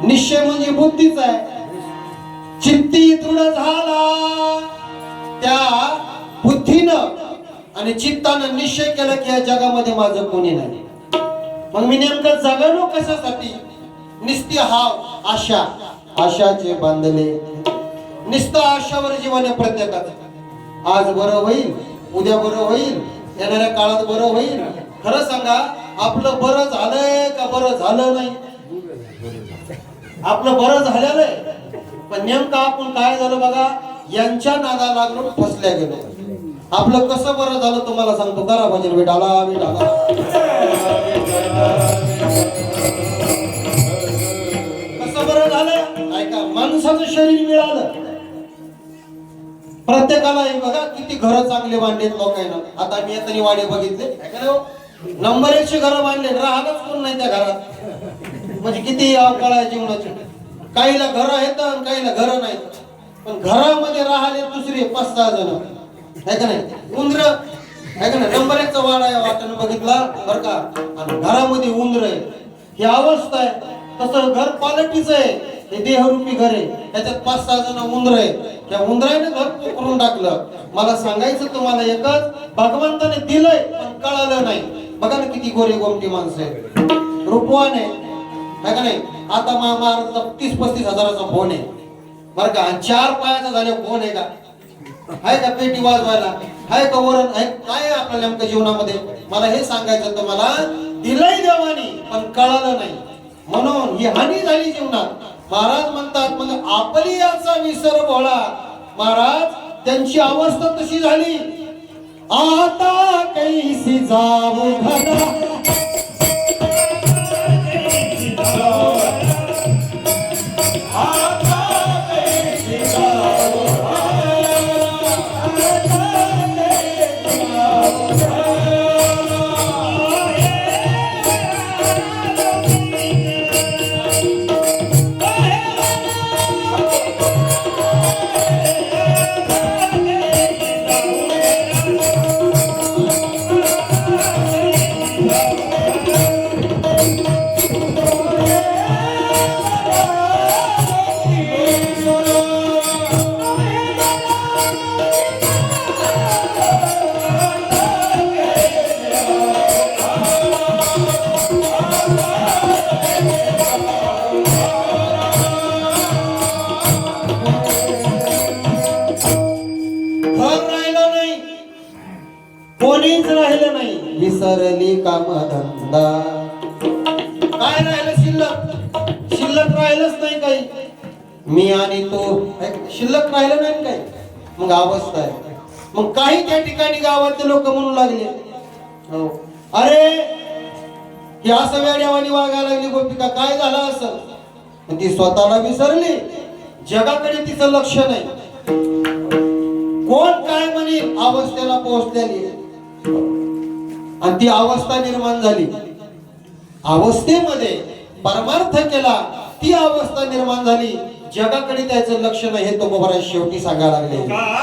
निश्चय म्हणजे बुद्धीच आहे. चित्ती दृढ झाला त्या बुद्धीनं आणि चित्तानं निश्चय केला की या जगामध्ये माझं कोणी नाही. मग मी नेमकं जगलो कशासाठी? निस्ती हाव आशा, आशाचे बांधले. निस्ता आशावर जीवन आहे प्रत्येकाचं. आज बरं होईल, उद्या बरं होईल, येणाऱ्या काळात बरं होईल. खरं सांगा आपलं बरं झालंय का बरं झालं नाही? आपलं बरं झालेलं आहे, पण नेमकं आपण काय झालं बघा, यांच्या नादा लागून फसल्या गेलो. आपलं कसं बरं झालं तुम्हाला सांगतो. करा भजन विठाला विठाला. कसं बरं झालं ऐका, माणसाचं शरीर मिळालं. प्रत्येकाला हे बघा किती घर चांगले बांधलेत लोकांना. आता मी येताना वाडे बघितले, नंबर 1चे घर बांधले, राहतच कोण नाही त्या घरात. म्हणजे किती अवकाळ आहे जीवनाची. काहीला घर आहेत आणि काहीला घर नाहीत, पण घरामध्ये राहिले दुसरे 5-6 जण आहे का नाही. उंदर आहे का ना, नंबर 1चा वाडा आहे वाटेनं बघितला बरं का, आणि घरामध्ये उंदर आहे, ही अवस्था आहे. तसं घर क्वालिटीचं आहे, हे देहरूपी घर आहे, त्याच्यात 5-6 जण उंदर आहे. त्या उंदराने घर पोखरून टाकलं. मला सांगायचं तुम्हाला एकच, भगवंताने दिलंय पण कळालं नाही. बघा ना किती गोरे गोमटी माणसं आहे, रूपवान आहे का नाही. आता महाराजाचा 30-35 हजाराचा फोन आहे बरं का, 4 पायाचा झाले फोन आहे का, आहे का पेटी वाजवायला, आहे का वरण आहे, काय आहे आपल्या नेमकं जीवनामध्ये. मला हे सांगायचं तुम्हाला, दिलंय देवानी पण कळालं नाही, म्हणून ही हानी झाली जीवनात. महाराज म्हणतात मग आपली याचा विसर भोळा. महाराज त्यांची अवस्था तशी झाली. आता कैसी जाऊ घरा, कोणीच राहिलं नाही. विसरली कामधंदा, काय राहिलं शिल्लक, शिल्लक राहिलंच नाही काही. मी आणि तो शिल्लक राहिलं नाही काही. मग अवस्था आहे. मग काही त्या ठिकाणी गावातले लोक म्हणू लागले, हो अरे ही असं वेड्यावानी वागायला लागली गोपिका, काय झालं असं. ती स्वतःला विसरली, जगाकडे तिचं लक्ष नाही. कोण काय म्हणेल अवस्थेला पोहोचलेली, आणि ती अवस्था निर्माण झाली. अवस्थेमध्ये परमार्थ केला, ती अवस्था निर्माण झाली. जगाकडे त्याचं लक्ष नाही, हे तो महाराज शेवटी सांगायला लागले.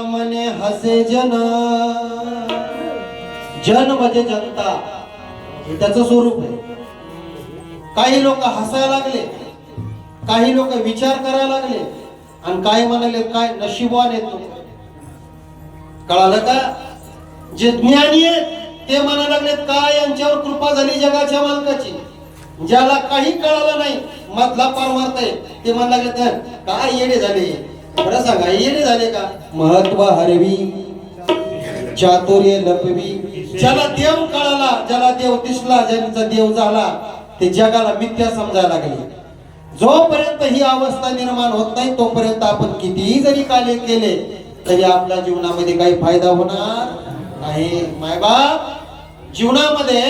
म्हणे हसे जन, जन म्हणजे जनता, हे त्याचं स्वरूप आहे. काही लोक हसायला लागले, काही लोक विचार करायला लागले, आणि काय म्हणाले, काय नशिबवान येतो. कळालं का. जे ज्ञानी आहेत ते म्हणायला लागले, काय यांच्यावर कृपा झाली जगाच्या मालकाची. ज्याला काही कळालं नाही, मधला परमार्थ आहे, ते म्हणायला लागले काय येडे झाले. खरं सांगा, येडे झाले का. महत्व हरवी, चातुर्य लपवी. ज्याला देव कळाला, ज्याला देव दिसला, ज्यांचा देव झाला, ते जगाला मिथ्या समजायला लागले. जोपर्यंत ही अवस्था निर्माण होत नाही, तोपर्यंत आपण कितीही जरी कार्य केले तरी आपल्या जीवनामध्ये काही फायदा होणार नाही. मायबाप, जीवनामध्ये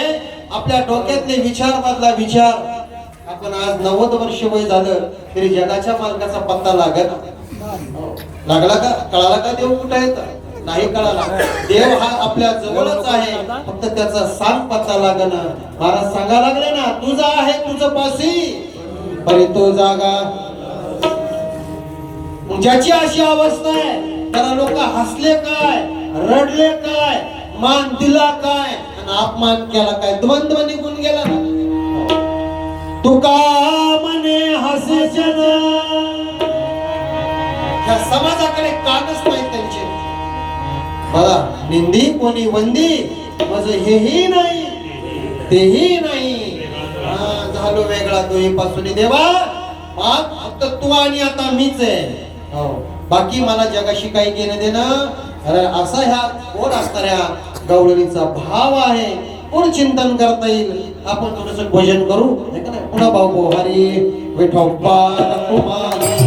आपल्या डोक्यातले विचार मधला विचार, आपण आज 90 वर्ष वय झालं तरी जगाच्या मालकाचा पत्ता लागला का. कळाला का देव कुठे आहे. नाही कळाला. देव हा आपल्या जवळच आहे, फक्त त्याचा सांग पत्ता लागणं. महाराज सांगायला लागले ना, तुझा आहे तुझं पाशी परी तो जागा. ज्याची अशी अवस्था आहे तर लोक हसले काय, रडले काय, मान दिला काय आणि अपमान केला काय, द्वंद्व निघून गेला ना. तुका म्हणे हसे जन, ह्या समाजाकडे कानच नाही त्यांचे. बघा, निंदी कोणी वंदी माझ हेही नाही तेही नाही. झालो वेगळा दोहीपासून देवा, मग फक्त तू आणि आता मीच आहे. हो, बाकी मला जगाशी काही घेणं देणं. अरे असा ह्या कोण असणाऱ्या गवळणीचा भाव आहे. कोण चिंतन करता येईल. आपण थोडस भजन करू नाही का नाही. पुन्हा भाऊ हरी विठोबा कुमारी.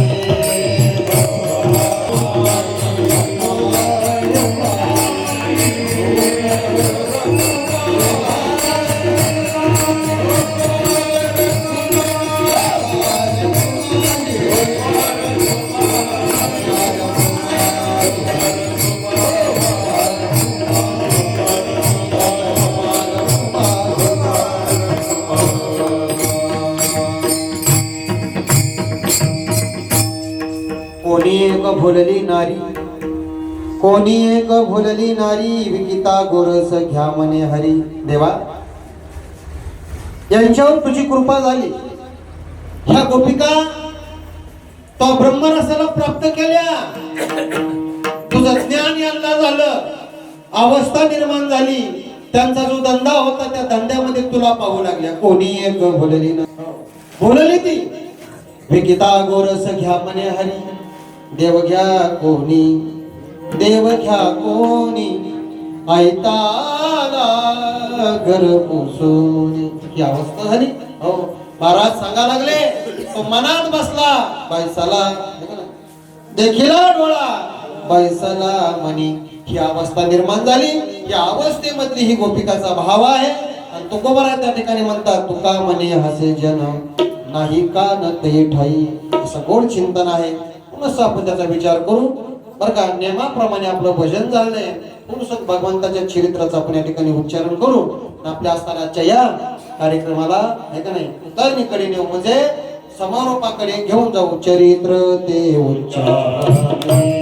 कोणी एक भुलली नारी, कोणी एक भुलली नारी, विकिता गोरस घ्या म्हणे हरी. देवा, यांच्यावर तुझी कृपा झाली. ह्या गोपिका तो ब्रह्मरसाला प्राप्त केल्या. तुझं ज्ञान यांना झालं, अवस्था निर्माण झाली. त्यांचा जो धंदा होता त्या धंद्यामध्ये तुला पाहू लागल्या. कोणी एक भुलली नारी, भुलली ती विकिता गोरस घ्या म्हणे हरी. देव घ्या कोणी, देव घ्या कोणी, ऐताला घर पुसून. ही अवस्था झाली. हो, महाराज सांगा लागले. तो मनात बसला बैसाला, देखीला डोळा बैसाला म्हणी. ही अवस्था निर्माण झाली. या अवस्थेमधली ही गोपिकाचा भाव आहे. आणि तुकोबरा त्या ठिकाणी म्हणतात, तुका म्हणे हसे जन, नाही का न ते ठाई. असं गोड चिंतन आहे. पुनः आपण त्याचा विचार करू बरं का. नियमाप्रमाणे आपलं भजन झालंय. पुरुषात भगवंताच्या चरित्राचा आपण या ठिकाणी उच्चारण करू. आपल्या असतानाच्या या कार्यक्रमाला आहे का नाही उतरणीकडे नेऊ, म्हणजे समारोपाकडे घेऊन जाऊ. चरित्र ते उच्चारण.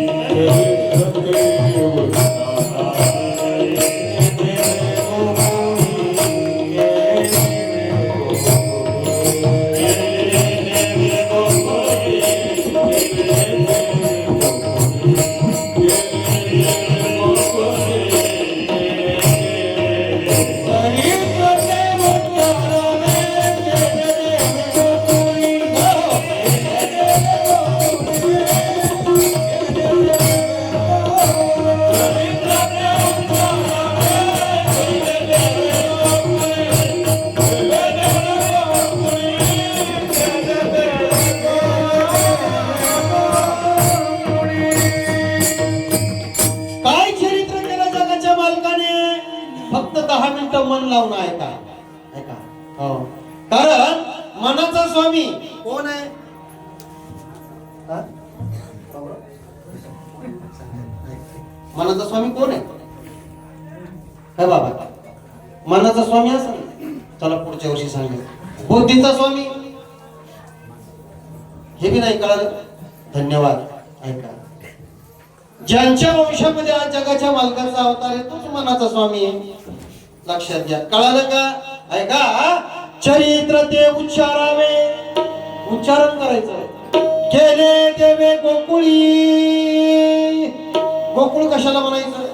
फक्त 10 मिनिटं मन लावून ऐका. ऐका. हो, कारण मनाचा स्वामी कोण आहे. मनाचा स्वामी कोण आहे. काय बाबा, मनाचा स्वामी असेल. चला पुढच्या वर्षी सांगेल. बुद्धीचा स्वामी हे बी नाही कळलं. धन्यवाद. ऐका, ज्यांच्या वंशामध्ये आज जगाच्या मालकाचा अवतार आहे तोच मनाचा स्वामी आहे. लक्षात घ्या. कळालं का. ऐका, चरित्र ते उच्चारावे, उच्चारण करायचं. गेले देवे गोकुळी. गोकुळ कशाला म्हणायचं,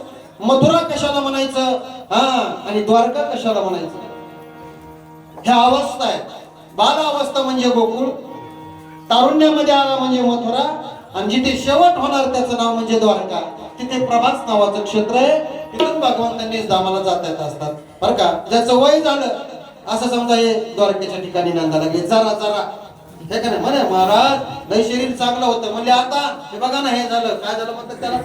मथुरा कशाला म्हणायचं, हा, आणि द्वारका कशाला म्हणायचं. ह्या अवस्था आहे. बाल अवस्था म्हणजे गोकुळ, तारुण्यामध्ये आला म्हणजे मथुरा, आणि जिथे शेवट होणार त्याचं नाव म्हणजे द्वारका. तिथे प्रभास नावाचं क्षेत्र आहे. तिथून भगवंतांनी धामाला जाता येत असतात बरं का. ज्याचं वय झालं असं समजा हे द्वारकेच्या ठिकाणी नांदा लागले. जरा जरा हे का नाही म्हणे महाराज लय शरीर चांगलं होतं म्हणजे आता हे बघा ना हे झालं. काय झालं म्हणतात त्याला,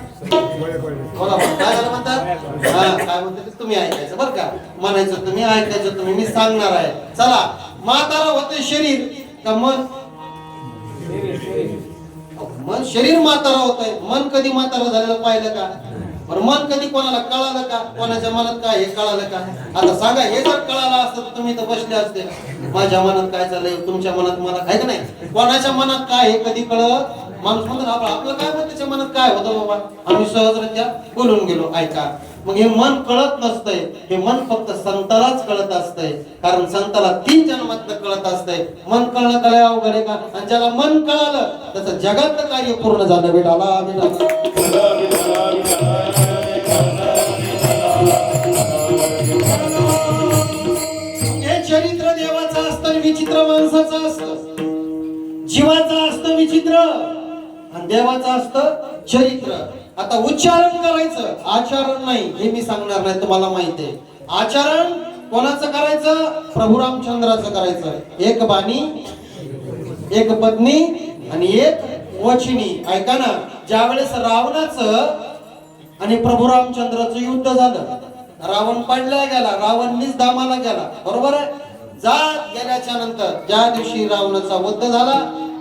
बोला काय झालं म्हणतात. हा, काय म्हणतात तुम्ही ऐकायचं बरं का. म्हणायचं तुम्ही ऐकायचं तुम्ही, मी सांगणार आहे. चला, म्हातारा होते शरीर का मन. मन शरीर म्हातारा होत आहे. मन कधी म्हातारा झालेलं पाहिलं का. पण मन कधी कोणाला कळालं का, कोणाच्या मनात काय हे कळालं का. आता सांगा, हे जर कळालं असतं तर तुम्ही तर बसले असते. माझ्या मनात काय चाललंय, तुमच्या मनात मला आहे का नाही. कोणाच्या मनात काय हे कधी कळत माणूस म्हणतो ना आपलं काय म्हणतो त्याच्या मनात काय होतं बाबा, आम्ही सहजरित्या बोलून गेलो. ऐका, मग हे मन कळत नसतंय, हे मन फक्त संतालाच कळत असतंय. कारण संताला 3 जन्मातलं कळत असतंय. मन कळणं काय अवघड आहे का? आणि ज्याला मन कळालं त्याचं जगातलं कार्य पूर्ण झालं. बेटाला हे चरित्र देवाचं असतं, विचित्र माणसाचं असतं. जीवाचं असतं विचित्र आणि देवाचं असतं चरित्र. आता उच्चारण करायचं, आचरण नाही. हे मी सांगणार नाही, तुम्हाला माहिती आहे. आचरण कोणाचं करायचं? प्रभू रामचंद्राचं करायचं. एक बाणी, एक पत्नी आणि एक वचनी. ऐका ना, ज्या वेळेस रावणाचं आणि प्रभू रामचंद्राचं युद्ध झालं, रावण पडला गेला, रावणनीच दामाला गेला, बरोबर आहे. जात गेल्याच्या नंतर ज्या दिवशी रावणाचा वध झाला,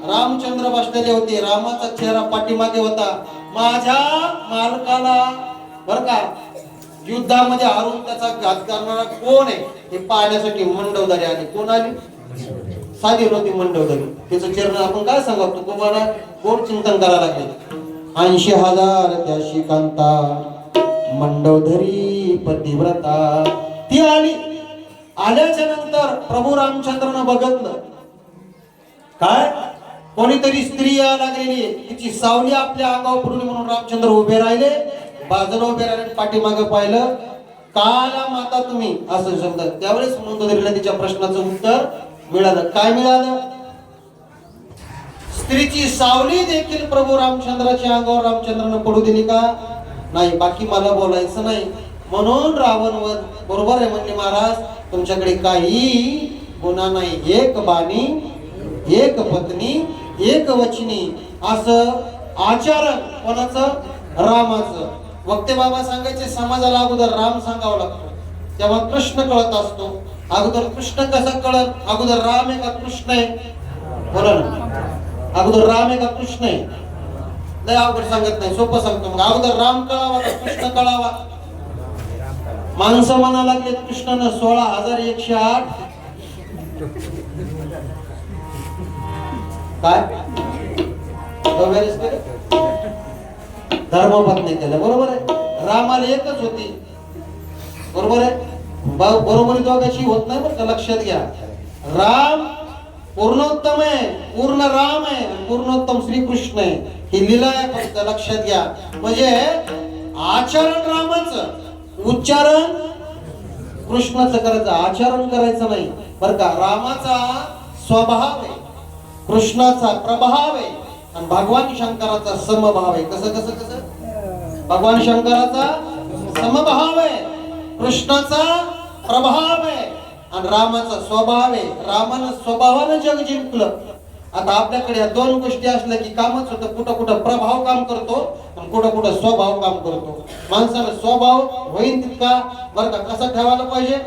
रामचंद्र बसलेले होते. रामाचा चेहरा पाठीमागे होता. माझ्या मालकाला बर का युद्धामध्ये हारून त्याचा घात करणारा कोण आहे हे पाहण्यासाठी मंडवदारी आली. कोण आली? साधी नव्हती मंडवदारी. त्याचं चरण आपण काय सांगतो, तुम्हाला गोड चिंतन करायला लागले. 80,000 त्याशी कांता मंडवधरी पतिव्रता. ती आली. आल्याच्या नंतर प्रभू रामचंद्रानं बघितलं काय, कोणीतरी स्त्री यायला लागलेली, तिची सावली आपल्या अंगावर पडली म्हणून रामचंद्र उभे राहिले. बाजूला उभे राहिले, पाठीमागे पाहिलं. काला माता तुम्ही, असं शब्द. त्यावेळेस मंदोदरीला तिच्या प्रश्नाचं उत्तर मिळालं. काय मिळालं? स्त्रीची सावली देखील प्रभू रामचंद्राच्या अंगावर रामचंद्रानं पडू दिली का? नाही. बाकी मला बोलायचं नाही. म्हणून रावणवर बरोबर आहे म्हणले महाराज, तुमच्याकडे काही गुन्हा नाही. एक बाणी, एक पत्नी, एक वचनी, असं आचरण कोणाचं? रामाचं. वक्ते बाबा सांगायचे समाजाला अगोदर राम सांगावं लागतो, तेव्हा कृष्ण कळत असतो. अगोदर कृष्ण कसा कळत? अगोदर राम आहे का कृष्ण आहे? बोला ना, अगोदर राम आहे का कृष्ण आहे? लय अवघड सांगत नाही, सोपं सांगतो. मग अगोदर राम कळावा का कृष्ण कळावा? माणसं म्हणा लागले कृष्णानं 16,108 काय धर्मपत्नी केलं. बरोबर आहे. रामाला एकच होती, बरोबर आहे. बरोबरी दोघांची होत नाही बरं का, लक्षात घ्या. राम पूर्णोत्तम आहे, पूर्ण राम आहे, पूर्णोत्तम श्रीकृष्ण आहे. ही लीला आहे फक्त, लक्षात घ्या. म्हणजे आचरण रामाचं, उच्चारण कृष्णाचं करायचं, आचरण करायचं नाही बरं का. रामाचा स्वभाव आहे, कृष्णाचा प्रभाव आहे आणि भगवान शंकराचा समभाव आहे. कसं कसं कसं? भगवान शंकराचा समभाव आहे, कृष्णाचा प्रभाव आहे आणि रामाचा स्वभाव आहे. रामानं स्वभावानं जग जिंकलं. आता आपल्याकडे या 2 गोष्टी असल्या की कामच होतं. कुठं कुठं प्रभाव काम करतो आणि कुठं कुठं स्वभाव काम करतो. माणसाला स्वभाव होईल तितका बरं का कसा ठेवायला पाहिजे?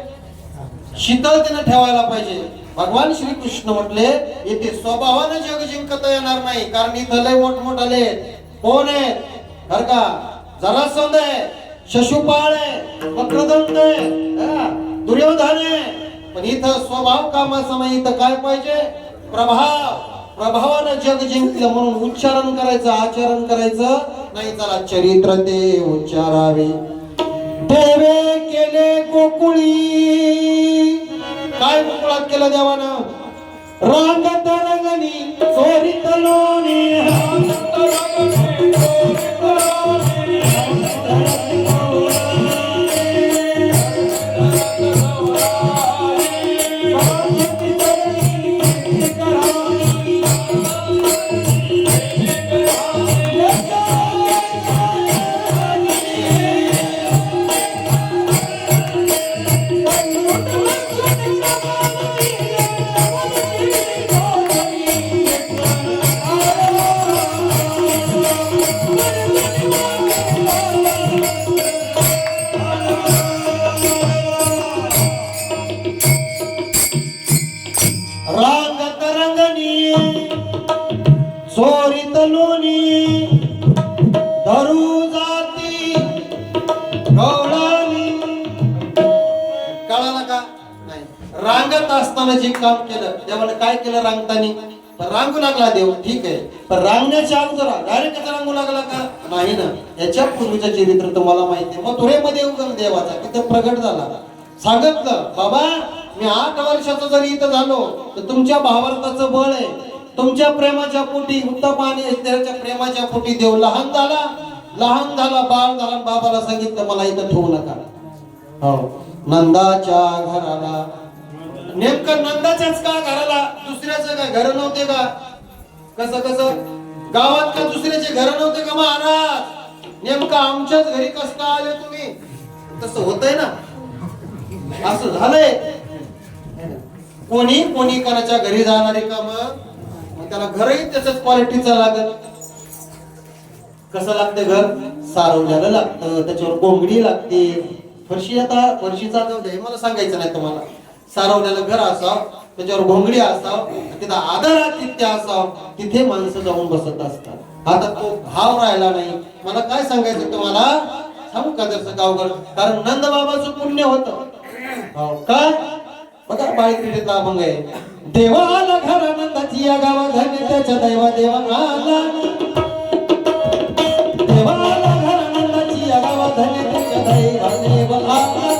शीतलतेने ठेवायला पाहिजे. भगवान श्रीकृष्ण म्हटले इथे स्वभावानं जग जिंकता येणार नाही, कारण इथं लय मोठमोठाले कोण आहे बरं का. जरासंध आहे, शशुपाळ आहे, वक्रदंड आहे, दुर्योधन आहे. पण इथं स्वभाव कामाचा नाही, इथं काय पाहिजे? प्रभाव. प्रभावानं जग जिंकलं म्हणून उच्चारण करायचं, आचरण करायचं नाही. चला चरित्र ते उच्चारावे. देवे केले गोकुळी. काय गोकुळात केलं देवानं? रांगत रंगणी चोरीत लोणी. रांगत रंगणी चोरीत लोणी. रांगत रंगणी चोरीत लोणी. धरू जाती गवळणी. कळालं का? नाही. रांगत असताना जे काम केलं देवाने काय केलं? रांगतानी पण रांगू लागला देव, ठीक आहे, पण रांगण्याच्या अगोदर डायरेक्ट रांगू लागला का? नाही ना, याच्या पूर्वीचं चरित्र तुम्हाला माहिती आहे. मथुरेमध्ये उगम देवाचा तिथे प्रगट झाला, सांगितलं बाबा मी 8 वर्षाचा जरी इथं झालो तर तुमच्या भावार्थाचं बळ आहे, तुमच्या प्रेमाच्या पोटी, उत्तम आणि ऐश्वर्याच्या प्रेमाच्या पोटी देव लहान झाला, बाळ झाला. बाबाला सांगितलं मला इथं ठेवू नका. हो, नंदाच्या घराला, नेमकं नंदाच्याच का घराला, दुसऱ्याचं काय घर नव्हते का? कसं गावात का दुसऱ्याचे घर नव्हते का महाराज? नेमकं आमच्याच घरी कस का आले तुम्ही? तसं होतंय ना, असं झालंय. कोणी कोणाच्या घरी जाणारे का मग त्याला घरही त्याच्याच क्वालिटीचं लागत. कसं लागतं घर? सारवल्याला लागतं, त्याच्यावर कोंबडी लागते, फरशीचा मला सांगायचं नाही तुम्हाला. सारवलेलं घर असावं, त्याच्यावर घोंगडी असावं, तिथं आदरातिथ्य असावं, तिथे माणसं जाऊन बसत असतात. आता तो भाव राहिला नाही. मला काय सांगायचं तुम्हाला सांगू का जसं गावगड, कारण नंद बाबाचं पुण्य होतं. काय बघा बाळीकडे अभंग आहे, देवा आला घरा नंदाची या गावा धन्य त्याच्या दैवा देवा आला, देवा आला घरा नंदाची या गावा धन्य त्याच्या दैवा देवा आला.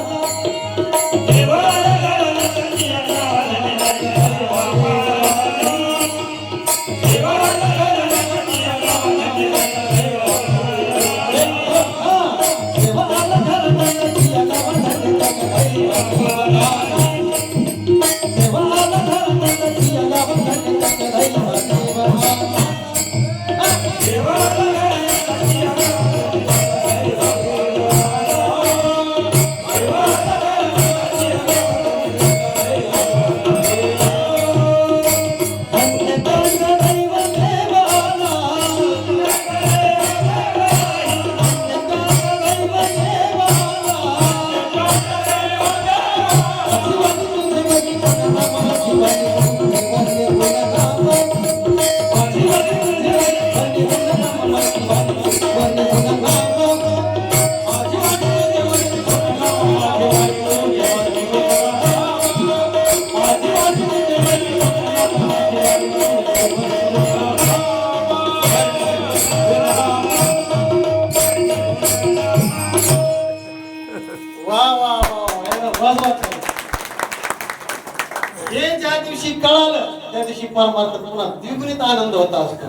हे ज्या दिवशी कळालं त्या दिवशी परमार्थ पुन्हा द्विगुणित आनंद होता असतो.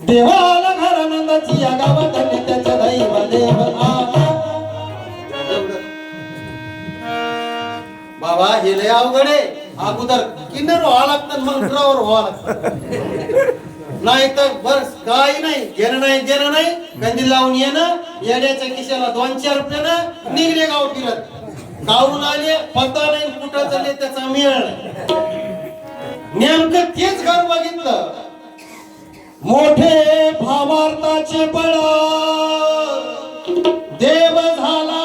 देवा आला घरा नंदाची या गावात धन्य त्याच्या दैवा देव आला. बाबा हे लय अवघड आहे. अगोदर किन्नर व्हावं लागतं, मग ड्रायव्हर व्हावं लागतं. नाही तर बस काही नाही, घेणं नाही, कंदील लावून येणं, येड्याच्या खिशाला 2-4 रुपयानं निघले गाव फिरत. गावून आले, पत्ता नाही कुठं चालले त्याचा मेळ. नेमकं तेच घर बघितलं, मोठे भावार्थाचे बळ देव झाला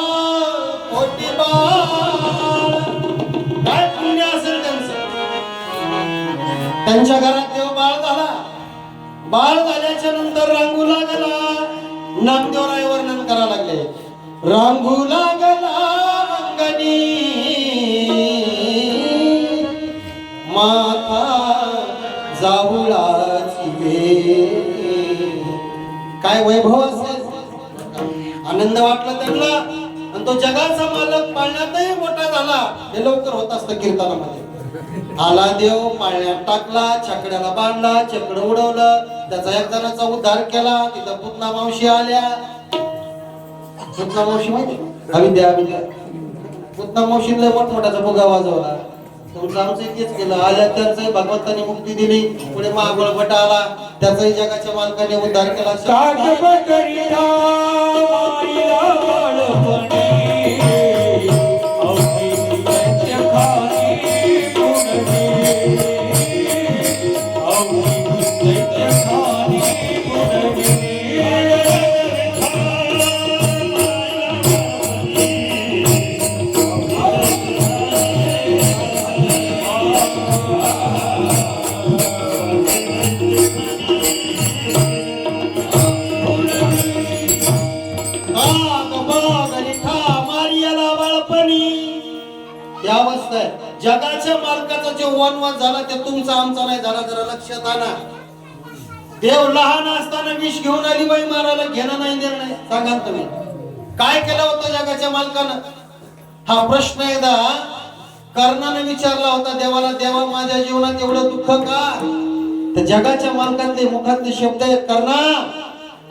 कोटी बाळ. काय पुण्य असेल त्यांचं? त्यांच्या घरात देव बाळ झाला. बाळ झाल्याच्या नंतर रांगू लागला. नामदेवराय वर्णन करा लागले, रांगू लागला अंगणी माता जाऊळाची वेळ. काय वैभव असेल, आनंद वाटला त्यांना. आणि तो जगाचा मालक पाळण्यातही मोठा झाला. हे लवकर होत असतं कीर्तनामध्ये. आला देव, पाळण्यात टाकला, छकड्याला बांधला, चक्र उडवलं, त्याचा एक जणाचा उद्धार केला. तिथं पुतना मावशी आल्या. पुतना मावशी माहिती, अविद्या पुतना मावशीला मोठमोठ्याचा भुगा वाजवला. तुमचं आमचं तेच केलं. आल्या त्याचंही भगवंताने मुक्ती दिली. पुढे महाबळ भट आला, त्याचाही जगाच्या मालकाने उद्धार केला. जो वनवास झाला ते तुमचा आमचा नाही झाला, जरा लक्षात आणा. देव लहान असताना विष घेऊन आली बाई मारायला, घेणं नाही देणं नाही. सांगा तुम्ही काय केलं होतं जगाच्या मालकानं? हा प्रश्न एकदा कर्णाने विचारला होता देवाला, देवा माझ्या जीवनात एवढं दुःख का? तर जगाच्या मालकातले मुखातले शब्द आहेत, कर्णा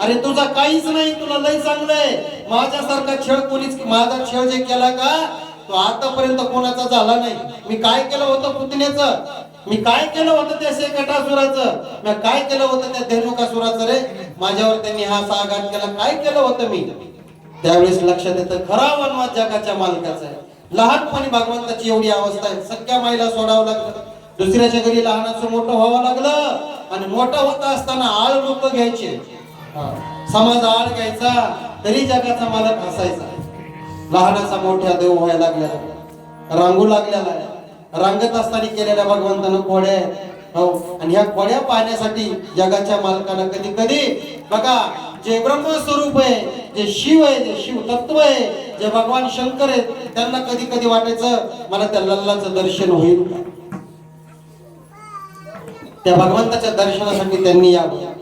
अरे तुझा काहीच नाही, तुला लय चांगलंय. माझ्यासारखा छळ कोणीच, माझा छळ जे केला का तो आतापर्यंत कोणाचा झाला नाही. मी काय केलं होतं पुतण्याचं, मी काय केलं होतं त्या शेकटासुराचं, मी काय केलं होतं त्या धेनुकासुराचं रे, माझ्यावर त्यांनी हा आघात केला, काय केलं होतं मी? त्यावेळेस लक्षात येतं खरा वनवास जगाच्या मालकाचा आहे. लहानपणी भगवंताची एवढी अवस्था आहे, सख्या माईला सोडावं लागलं, दुसऱ्याच्या घरी लहानाचं मोठं व्हावं लागलं. आणि मोठं होत असताना आळ लोक घ्यायचे, समाज आळ घ्यायचा, तरी जगाचा मालक हसायचा. लहानाचा मोठ्या देव व्हायला लागलेला, रांगू लागलेला आहे. रांगत असताना केलेल्या भगवंतानं खोड्या, हो, आणि ह्या खोड्या पाहण्यासाठी जगाच्या मालकानं कधी कधी बघा, जे ब्रह्मस्वरूप आहे, जे शिव आहे, जे शिव तत्व आहे, जे भगवान शंकर आहेत, त्यांना कधी कधी वाटायचं मला त्या लल्लाचं दर्शन होईल. त्या भगवंताच्या दर्शनासाठी त्यांनी यावं.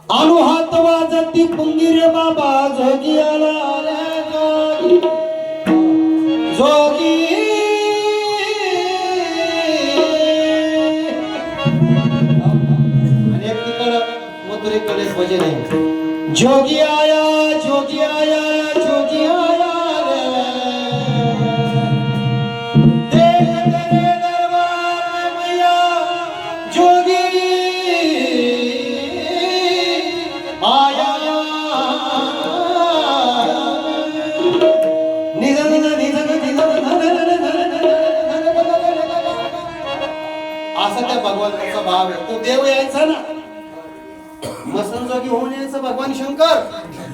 आणू हात वाजती पुंगी रे बाबा, जोगी आला रे जोगी, जोगी आणि एक तिकडं मथुरेकडे भजन आहे, जोगी आया जोगी आया जोगी आया रे, देख तेरे दरबार में मैया जोगी आया. असा त्या भगवंताचा भाव आहे. तो देव यायचा ना, मसनजोगी होऊन यायचं भगवान शंकर,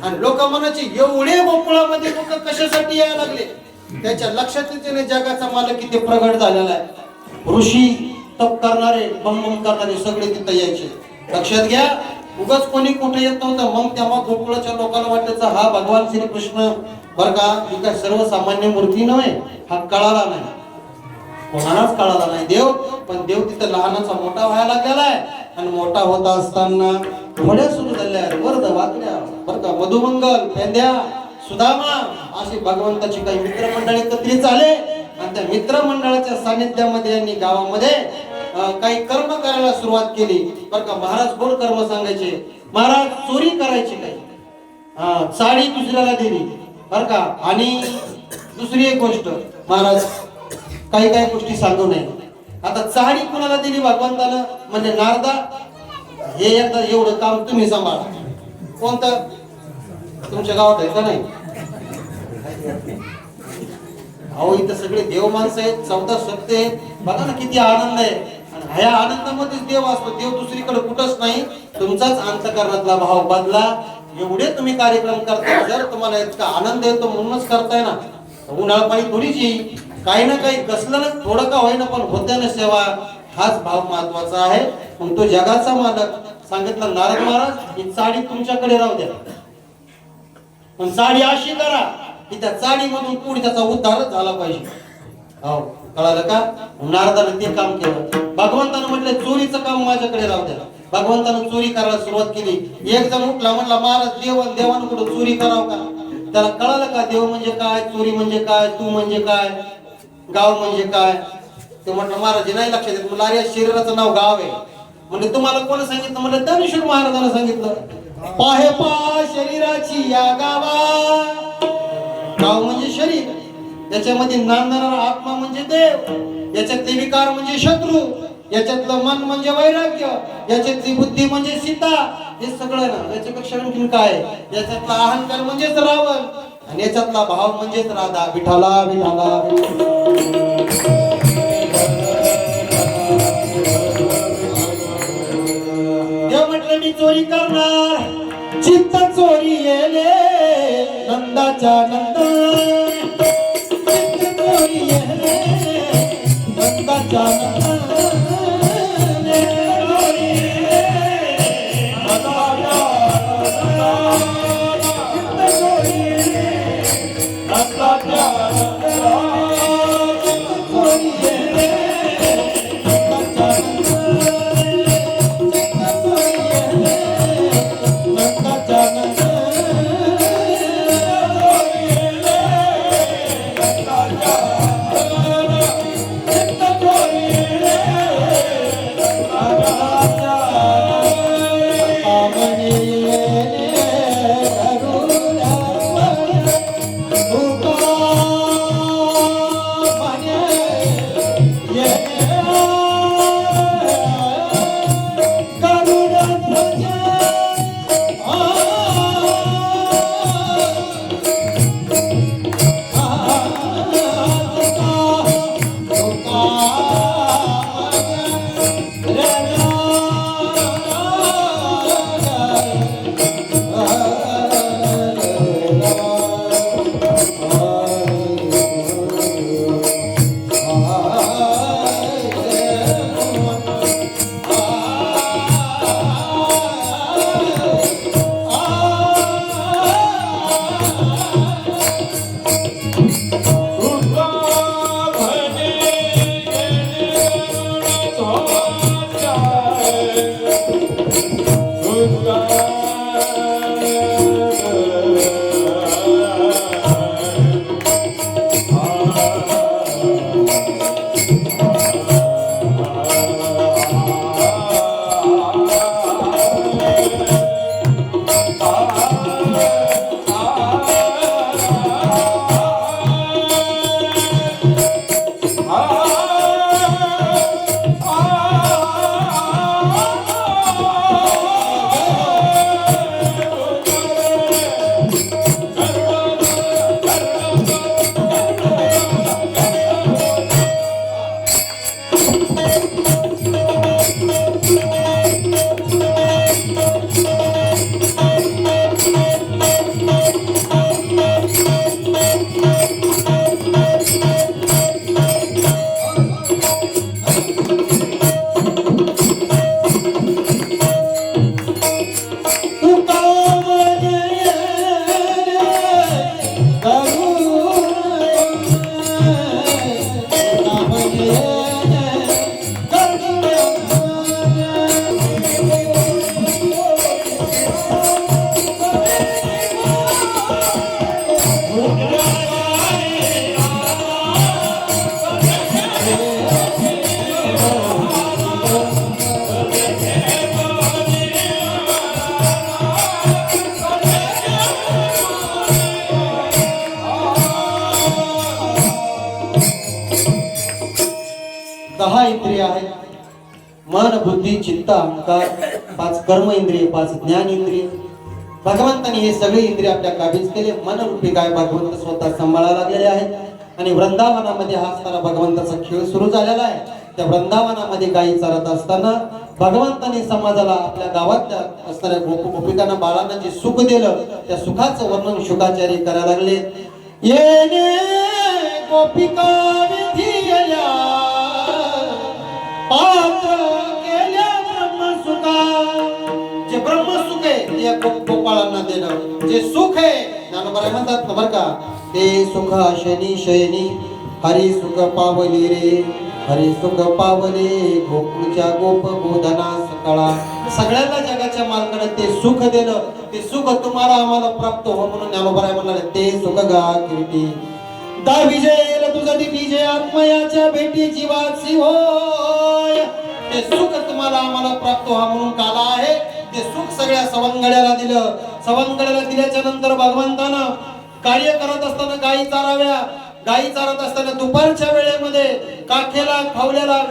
आणि लोक म्हणायचे एवढे गोकुळामध्ये लोक कशासाठी यायला लागले? त्याच्या लक्षात येते जगाचा मालक किती प्रगट झालेला आहे. ऋषी तप करणारे, बम करणारे सगळे तिथं यायचे. लक्षात घ्या, उगाच कोणी कुठे येत नव्हतं. मग तेव्हा गोकुळाच्या लोकांना वाटायचं हा भगवान श्रीकृष्ण बर का, ही काय सर्वसामान्य मूर्ती नव्हे. हा कळाला नाही, कोणालाच कळाला नाही देव. पण देव तिथं लहानाचा मोठा व्हायला लागलेला आहे. आणि मोठा होता असताना घोड्या सुरू झाल्या, वर्ध वाकड्या बर का, मधुमंगल, पेंद्या, सुदामा अशी भगवंताची काही मित्रमंडळी एकत्रित झाले. आणि त्या मित्रमंडळाच्या सानिध्यामध्ये यांनी गावामध्ये काही कर्म करायला सुरुवात केली बर का. महाराज गोड कर्म सांगायचे, महाराज चोरी करायची काही, साडी दुसऱ्याला दिली बर का. आणि दुसरी एक गोष्ट, महाराज काही काही गोष्टी सांगू नये. आता साडी कुणाला दिली भगवंतानं, म्हणजे नारदा, हे एकदा एवढं काम तुम्ही सांभाळा. कोणतं तुमच्या गावात आहे का नाही? अहो इथं सगळे देव माणसं आहेत, 14 सत्य आहेत. बघा ना किती आनंद आहे. आणि ह्या आनंदामध्येच देव असतो. देव दुसरीकडे कुठंच नाही. तुमचाच अंतःकरणातला भाव बदला. एवढे तुम्ही कार्यक्रम करता, जर तुम्हाला इतका आनंद येतो म्हणूनच करताय ना. उन्हाळा पाणी थोडीच येईल, काही ना काही कसलं ना थोडं का होईना, पण होत्या ना सेवा, हाच भाव महत्वाचा आहे. मग तो जगाचा मालक सांगितलं, नारद महाराज ही साडी तुमच्याकडे राहू द्या, पण साडी अशी करा की त्या साडीमधून पुढे त्याचा उद्धारच झाला पाहिजे. हो, कळालं का? नारदानं ते काम केलं. भगवंतानं म्हटलं चोरीचं काम माझ्याकडे राहू द्या. भगवंतानं चोरी करायला सुरुवात केली. एक जण उठला, म्हटला महाराज देवानं कुठं चोरी करावं का? त्याला कळालं का देव म्हणजे काय, चोरी म्हणजे काय, तू म्हणजे काय, गाव म्हणजे काय? ते म्हटलं महाराज नाही लक्षात येत. म्हणलं अरे शरीराचं नाव गाव आहे. म्हणजे तुम्हाला कोण सांगितलं? म्हणलं ज्ञानेश्वर महाराजांना सांगितलं. पाहे पा शरीराची या गावा, गाव म्हणजे शरीर, याच्यामध्ये नांदणारा आत्मा म्हणजे देव, याच्यातले विकार म्हणजे शत्रू, याच्यातलं मन म्हणजे वैराग्य, याच्यातली बुद्धी म्हणजे सीता. हे सगळं ना, याच्यापेक्षा आणखीन काय? याच्यातला अहंकार म्हणजेच रावण, आणि याच्यातला भाव म्हणजेच राधा. विठाला विठाला देव म्हटलं मी चोरी करणार, चित्त चोरी येले नंदाच्या नंद, चित्त चोरी येले नंदाच्या नंद, दहा इंद्रिय आहेत. मन बुद्धी चित्त अहंकार, 5 कर्म इंद्रिय, 5 ज्ञान इंद्रिय. भगवंताने हे सगळे इंद्रिय आपल्या काबीज केले. मन रूपी काय भगवंत स्वतः सांभाळायला लागलेले आहेत आणि वृंदावनामध्ये हा असताना भगवंताचा खेळ सुरू झालेला आहे. त्या वृंदावनामध्ये गायी चरत असताना भगवंताने समाजाला आपल्या गावातल्या असणाऱ्या गोपिकांना बाळांना जे सुख दिलं त्या सुखाचं वर्णन शुकाचार्य करायला लागले. येणे गोपिका विधियल्या पात्र केल्या ब्रह्मसुखा. जे ब्रह्मसुख आहे ते या गोपाळांना देणं. जे सुख आहे ज्ञानोबा म्हणतात ना बरं का, ते सुख शनी शयनी हरी सुख पावली रे, हरी सुख पावले गोकुळच्या गोप गोधना सकळा. सगळ्यांना जगाच्या मालकाने ते सुख दिलं. ते सुख तुम्हाला आम्हाला प्राप्त हो म्हणून ज्ञानोबा म्हणाले ते सुख गा किरीटी दा विजय तुझा ती विजय आत्मयाच्या भेटी जीवाची होय. ते सुख तुम्हाला आम्हाला प्राप्त व्हा म्हणून काला आहे. ते सुख सगळ्या सवंगड्याला दिलं. सवंगड्याला दिल्याच्या नंतर भगवंतानं कार्य करत असताना गायी चाराव्या. गायी चारत असताना दुपारच्या वेळेमध्ये काखेला खावल्याला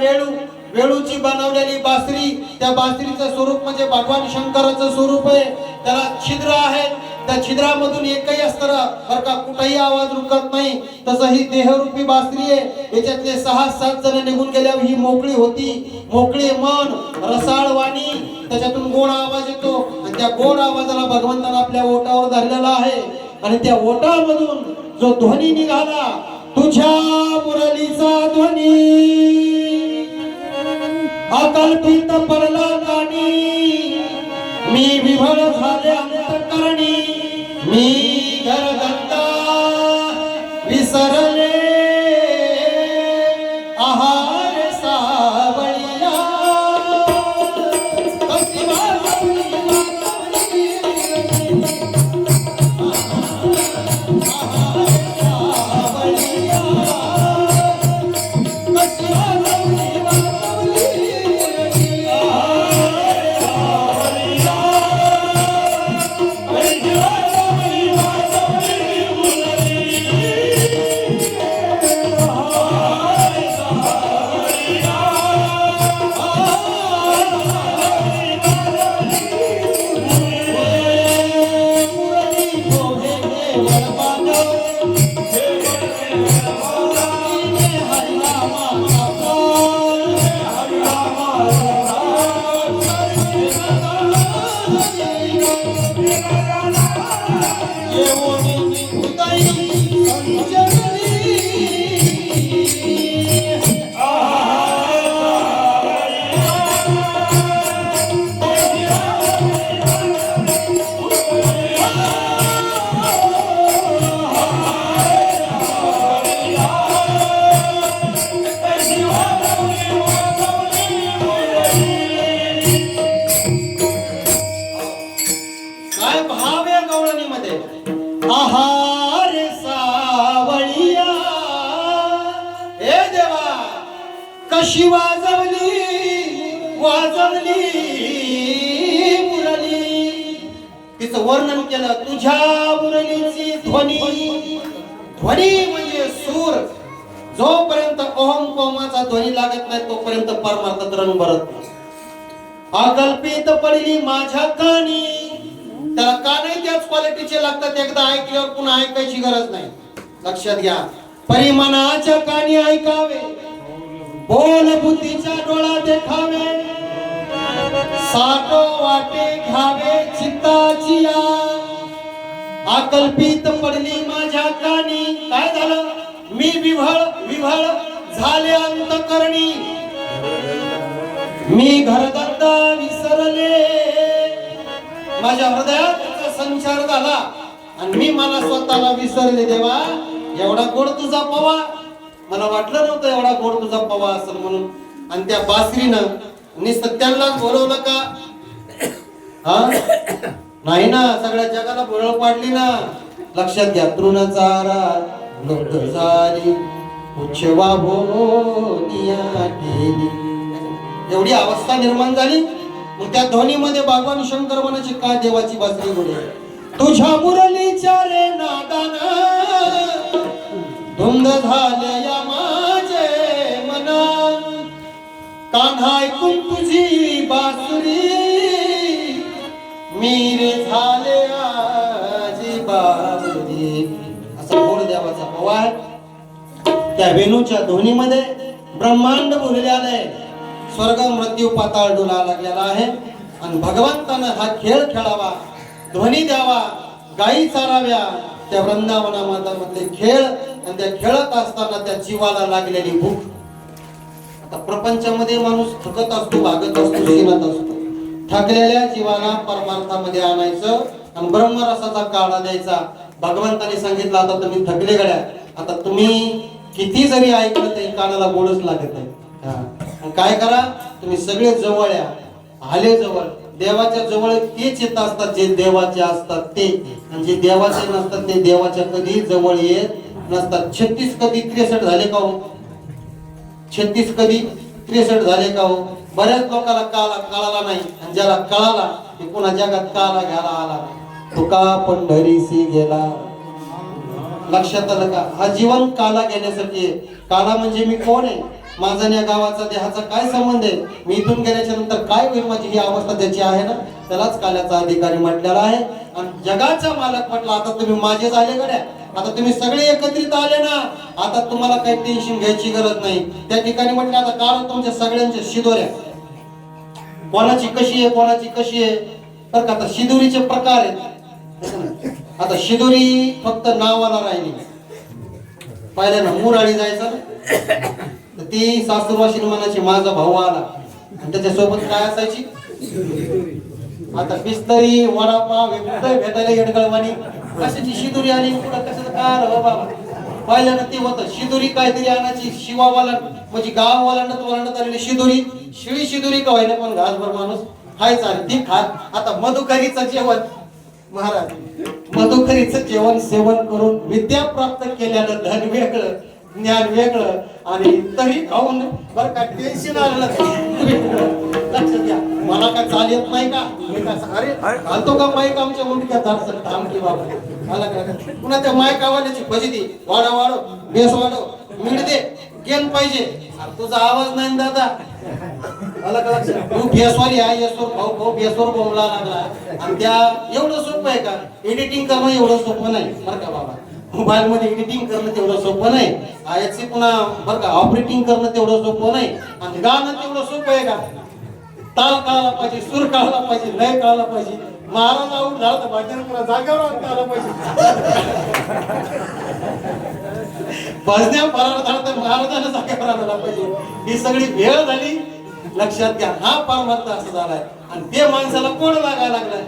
वेळूची बनवलेली बासरी. त्या बासरीचं स्वरूप म्हणजे भगवान शंकराचं स्वरूप आहे. त्याला छिद्र आहेत. त्या छिद्रामधून एकही असताना बरं का कुठेही आवाज रुकत नाही. तसं ही देहरूपी बासरी आहे. याच्यातले 6-7 जण निघून गेल्यावर ही मोकळी होती. मोकळे मन, रसाळ वाणी, त्याच्यातून गोड आवाज येतो आणि त्या गोड आवाजाला भगवंतानं आपल्या ओठावर धरलेला आहे. आणि त्या ओठामधून जो ध्वनी निघाला तुझ्या मुरलीचा ध्वनी अकल्पित पडला गाणी. मी विभळ झाले अंतःकरणी, मी घरगंता विसरले आहार सावळिया. कशी वाजवली आहार सावळिया. हे देवा कशी वाजवली मुरली. मुरलीचं वर्णन केलं. तुझ्या मुरलीची ध्वनी, ध्वनी म्हणजे सूर. जोपर्यंत ओम कोमाचा ध्वनी लागत नाही तोपर्यंत परमार्थात रंग भरत नाही. अकल्पित पडली माझ्या कानी, त्याला कानही त्याच क्वालिटीचे लागतात. एकदा ऐकल्यावर पुन्हा ऐकायची गरज नाही. लक्षात घ्या. परिमाणाच्या कानी ऐकावे, बोल बुद्धीच्या डोळा देखावे, साठो वाटे घ्यावे चित्ताची या. अकल्पित पडली माझ्या कानी, काय झालं? मी विव्हळ विव्हळ झाले अंतकरणी, मी घरदत्ता विसरले. माझ्या हृदयात संचार झाला आणि मी मला स्वतःला विसरले. देवा, एवढा गोड तुझा पवा, मला वाटलं नव्हतं एवढा गोड तुझा पवा असेल म्हणून. आणि त्या बासरीनं नुसतं त्यांनाच बोलवलं का? हा नाही ना, सगळ्या जगाला बोलव पाडली ना. लक्षात घ्या. तृणचारा लब्ध झाली, उच्छवा भोनिया केली, एवढी अवस्था निर्माण झाली. मग त्या ध्वनीमध्ये भगवान शंकर म्हणायचे काय देवाची बासरी गोडी. तुझ्या मुरलीच्या रे नादाना धुंद झाले या माझे मना, कान्हा ऐकून तुझी बासुरी, मी रे झाले आजी बासुरी. असा गोड देवाचा पवार. त्या वेणूच्या ध्वनीमध्ये ब्रह्मांड बोलले आलंय. स्वर्ग मृत्यू पाताळ डोला लागलेला आहे. आणि भगवंतानं हा खेळ खेळावा, ध्वनी द्यावा, गायी चाराव्या. त्या वृंदावनामध्ये खेळ, आणि त्या खेळत असताना त्या जीवाला लागलेली भूक. आता प्रपंचामध्ये माणूस थकत असतो, भागत असतो, शिनत असतो. थकलेल्या जीवाला परमार्थामध्ये आणायचं आणि ब्रह्मरसाचा काढा द्यायचा. भगवंताने सांगितलं आता तुम्ही थकले गड्या, आता तुम्ही किती जरी ऐकलं तरी कानाला गोडच लागत आहे. काय करा, तुम्ही सगळे जवळ या, आले जवळ. देवाच्या जवळ तेच येत असतात जे देवाचे असतात ते, आणि जे देवाचे नसतात ते देवाच्या कधी जवळ येत नसतात. 36 कधी 63 झाले का हो? 36 कधी 63 झाले का हो? बऱ्याच लोकांना कळाला नाही, आणि ज्याला कळाला ते पुन्हा जगात काला घ्यायला आला. तुका पंढरीसी गेला. लक्षात आलं का? हा जीवन काला घेण्यासाठी. काला म्हणजे मी कोण आहे, माझा या गावाचा देहाचा काय संबंध आहे, मी इथून गेल्याच्या नंतर काय होईल माझी, ही अवस्था त्याची आहे ना. त्यालाच काल्याचा अधिकारी म्हटलेला आहे. आणि जगाचा मालक म्हटला आता तुम्ही माझे झाले गड्या, आता तुम्ही सगळे एकत्रित आले ना, आता तुम्हाला काही टेन्शन घ्यायची गरज नाही. त्या ठिकाणी म्हटलं आता काळ तुमच्या सगळ्यांच्या शिदोऱ्या, कोणाची कशी आहे कोणाची कशी आहे. तर आता शिदोरीचे प्रकार आहेत. आता शिदोरी फक्त नावाला राहिली. पहिल्यानं मुराळी जायचं, ती सासूरवाशीने म्हणायची माझा भाऊ आला, आणि त्याच्यासोबत काय असायची, आता बिस्तरी वडापाव भेटायला येडगळवाणी कशाची शिदोरी आली, कुठं कशाचं काय आलं बाबा. पहिल्यानं ते होतं शिदोरी काहीतरी आणायची, शिवावाला म्हणजे गाववालांना वळणत आलेली शिदोरी, शिळी शिदोरी का व्हायला पण घासभर माणूस खायचा ती खात. आता मधुकरीचं जेवण, महाराज मधुकरीचं जेवण सेवन करून विद्या प्राप्त केल्यानं धन वेगळं, ज्ञान वेगळं, आणि तरी खाऊन बरं का टेन्शन आलं. लक्षात घ्या. मला काय चाल येत नाही का, अरे घालतो का माईक आमच्या मुंडक्यात थांब की बाबा. मला काय पुन्हा त्या माईक आवाजाची फजिती, वाढव बेस वाढव, मिळ दे, गेन पाहिजे. तुझा आवाज नाही दादा, मला का लक्षात. तू बेसवाली आहे, येसवर भाऊ बेसवर बोंबला लागला. आणि त्या एवढं सोपं आहे का एडिटिंग करणं, एवढं सोपं नाही बरं का बाबा. मोबाईल मध्ये एडिटिंग करणं तेवढं सोपं नाही, याची पुन्हा बरं का ऑपरेटिंग करणं तेवढं सोपं नाही, आणि गाणं तेवढं सोपं आहे का. ताल कळायला पाहिजे, सूर कळायला पाहिजे, लय कळायला पाहिजे. महाराज आऊट झाला तर भजन जागेवर कळायला पाहिजे. भजन्या फरार झाला तर महाराजांना जागेवर आणायला पाहिजे. ही सगळी भेळ झाली. लक्षात घ्या. हा परमार्थ असं झालाय. आणि ते माणसाला कोण लागायला लागलाय.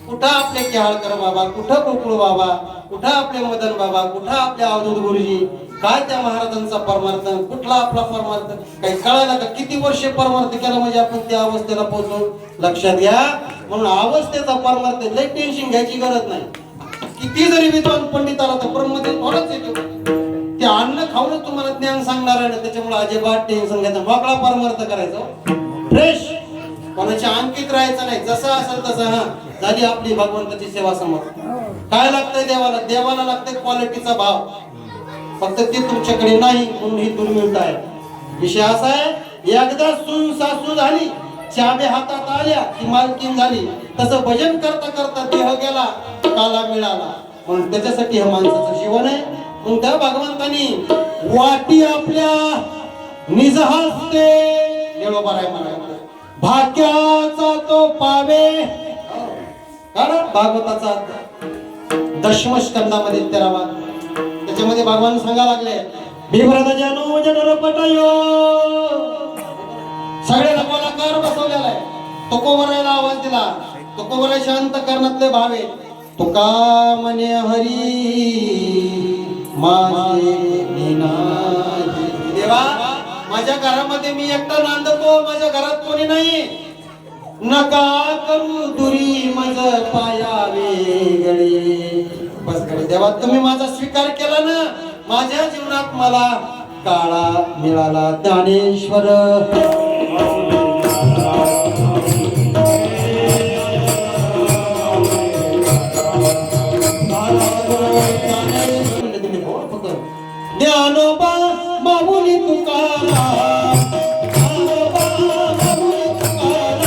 कुठं आपले केहाळकर बाबा, कुठं गोकुळ बाबा, कुठं आपले मदन बाबा, कुठं आपले अवधूत गुरुजी, काय त्या महाराजांचा परमार्थ, कुठला आपला परमार्थ काही कळायला का. किती वर्षे परमार्थ केला म्हणजे आपण त्या अवस्थेला पोहोचलो. लक्षात घ्या. म्हणून अवस्थेचा परमार्थ लय टेन्शन घ्यायची गरज नाही. किती जरी विद्वान पंडित आला तर ब्रह्मदेव थोडंच येतो. ते अन्न खाऊनच तुम्हाला ज्ञान सांगणार आहे. त्याच्यामुळे अजिबात टेन्शन घ्यायचं, मोकळा परमार्थ करायचा फ्रेश. कोणाच्या अंकित राहायचं नाही, जसं असेल तसं. हा झाली आपली भगवंताची सेवा समोर. काय लागतंय देवाला? देवाला लागतंय क्वालिटीचा भाव. फक्त ते तुमच्याकडे नाही म्हणून ही दुर्मिळता आहे. विषय असा आहे, एकदा सून सासू झाली, चाबी हातात आल्या की मालकीन झाली. तसं भजन करता करता देह गेला, काला मिळाला. म्हणून त्याच्यासाठी हे माणसाचं जीवन आहे. म्हणून त्या भगवंतानी वाटी आपल्या निज हस्ते निळोबाराय म्हणाला, भाग्याचा तो पावे. कारण भागवताचा दशमस्कंदामध्ये 13वा त्याच्यामध्ये भगवान सांगा लागले, बिभ्रत जनो जनर पटयो. सगळ्याला कलाकार बसवलेला आहे. तुकोबरायला आवाज दिला. तुकोबराय शांत करणातले भावे. तुका म्हणे हरी माझे निनादी. देवा माझ्या घरामध्ये मी एकटा नांदतो, माझ्या घरात कोणी नाही. नका करू दुरी मज पायावे गळे. बस कडे देवा, तुम्ही माझा स्वीकार केला ना, माझ्या जीवनात मला काळा मिळाला. ज्ञानेश्वर ज्ञानोबा माऊली तुकाराम. ज्ञानोबा माऊली तुकाराम.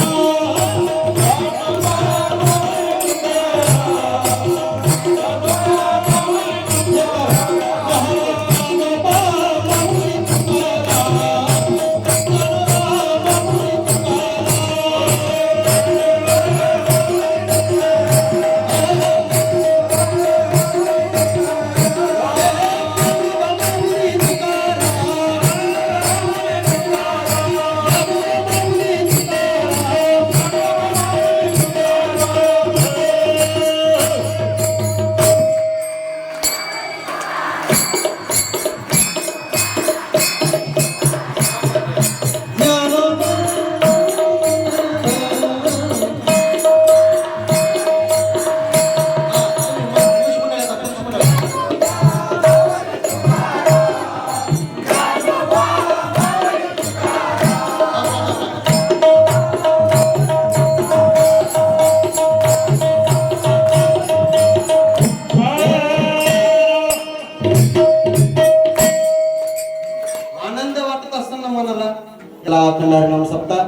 नाम सप्ताह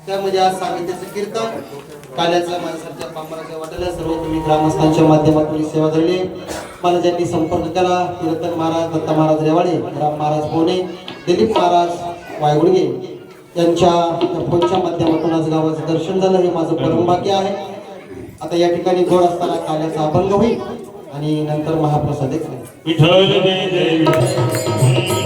त्यामध्ये आज साहित्याचं कीर्तन काल्याच्या माणसाच्या पांबराच्या वाटेला सर्व तुम्ही ग्रामस्थांच्या माध्यमातून सेवा धरली. मला ज्यांनी संपर्क केला, कीर्तन महाराज, दत्ता महाराज रेवाडे, राम महाराज पोणे, दिलीप महाराज वायगुडगे यांच्या फोनच्या माध्यमातून आज गावाचं दर्शन झालं. हे माझं परम भाग्य आहे. आता या ठिकाणी गोड असताना काल्याचा अभंग होईल आणि नंतर महाप्रसाद. विठ्ठल जय जय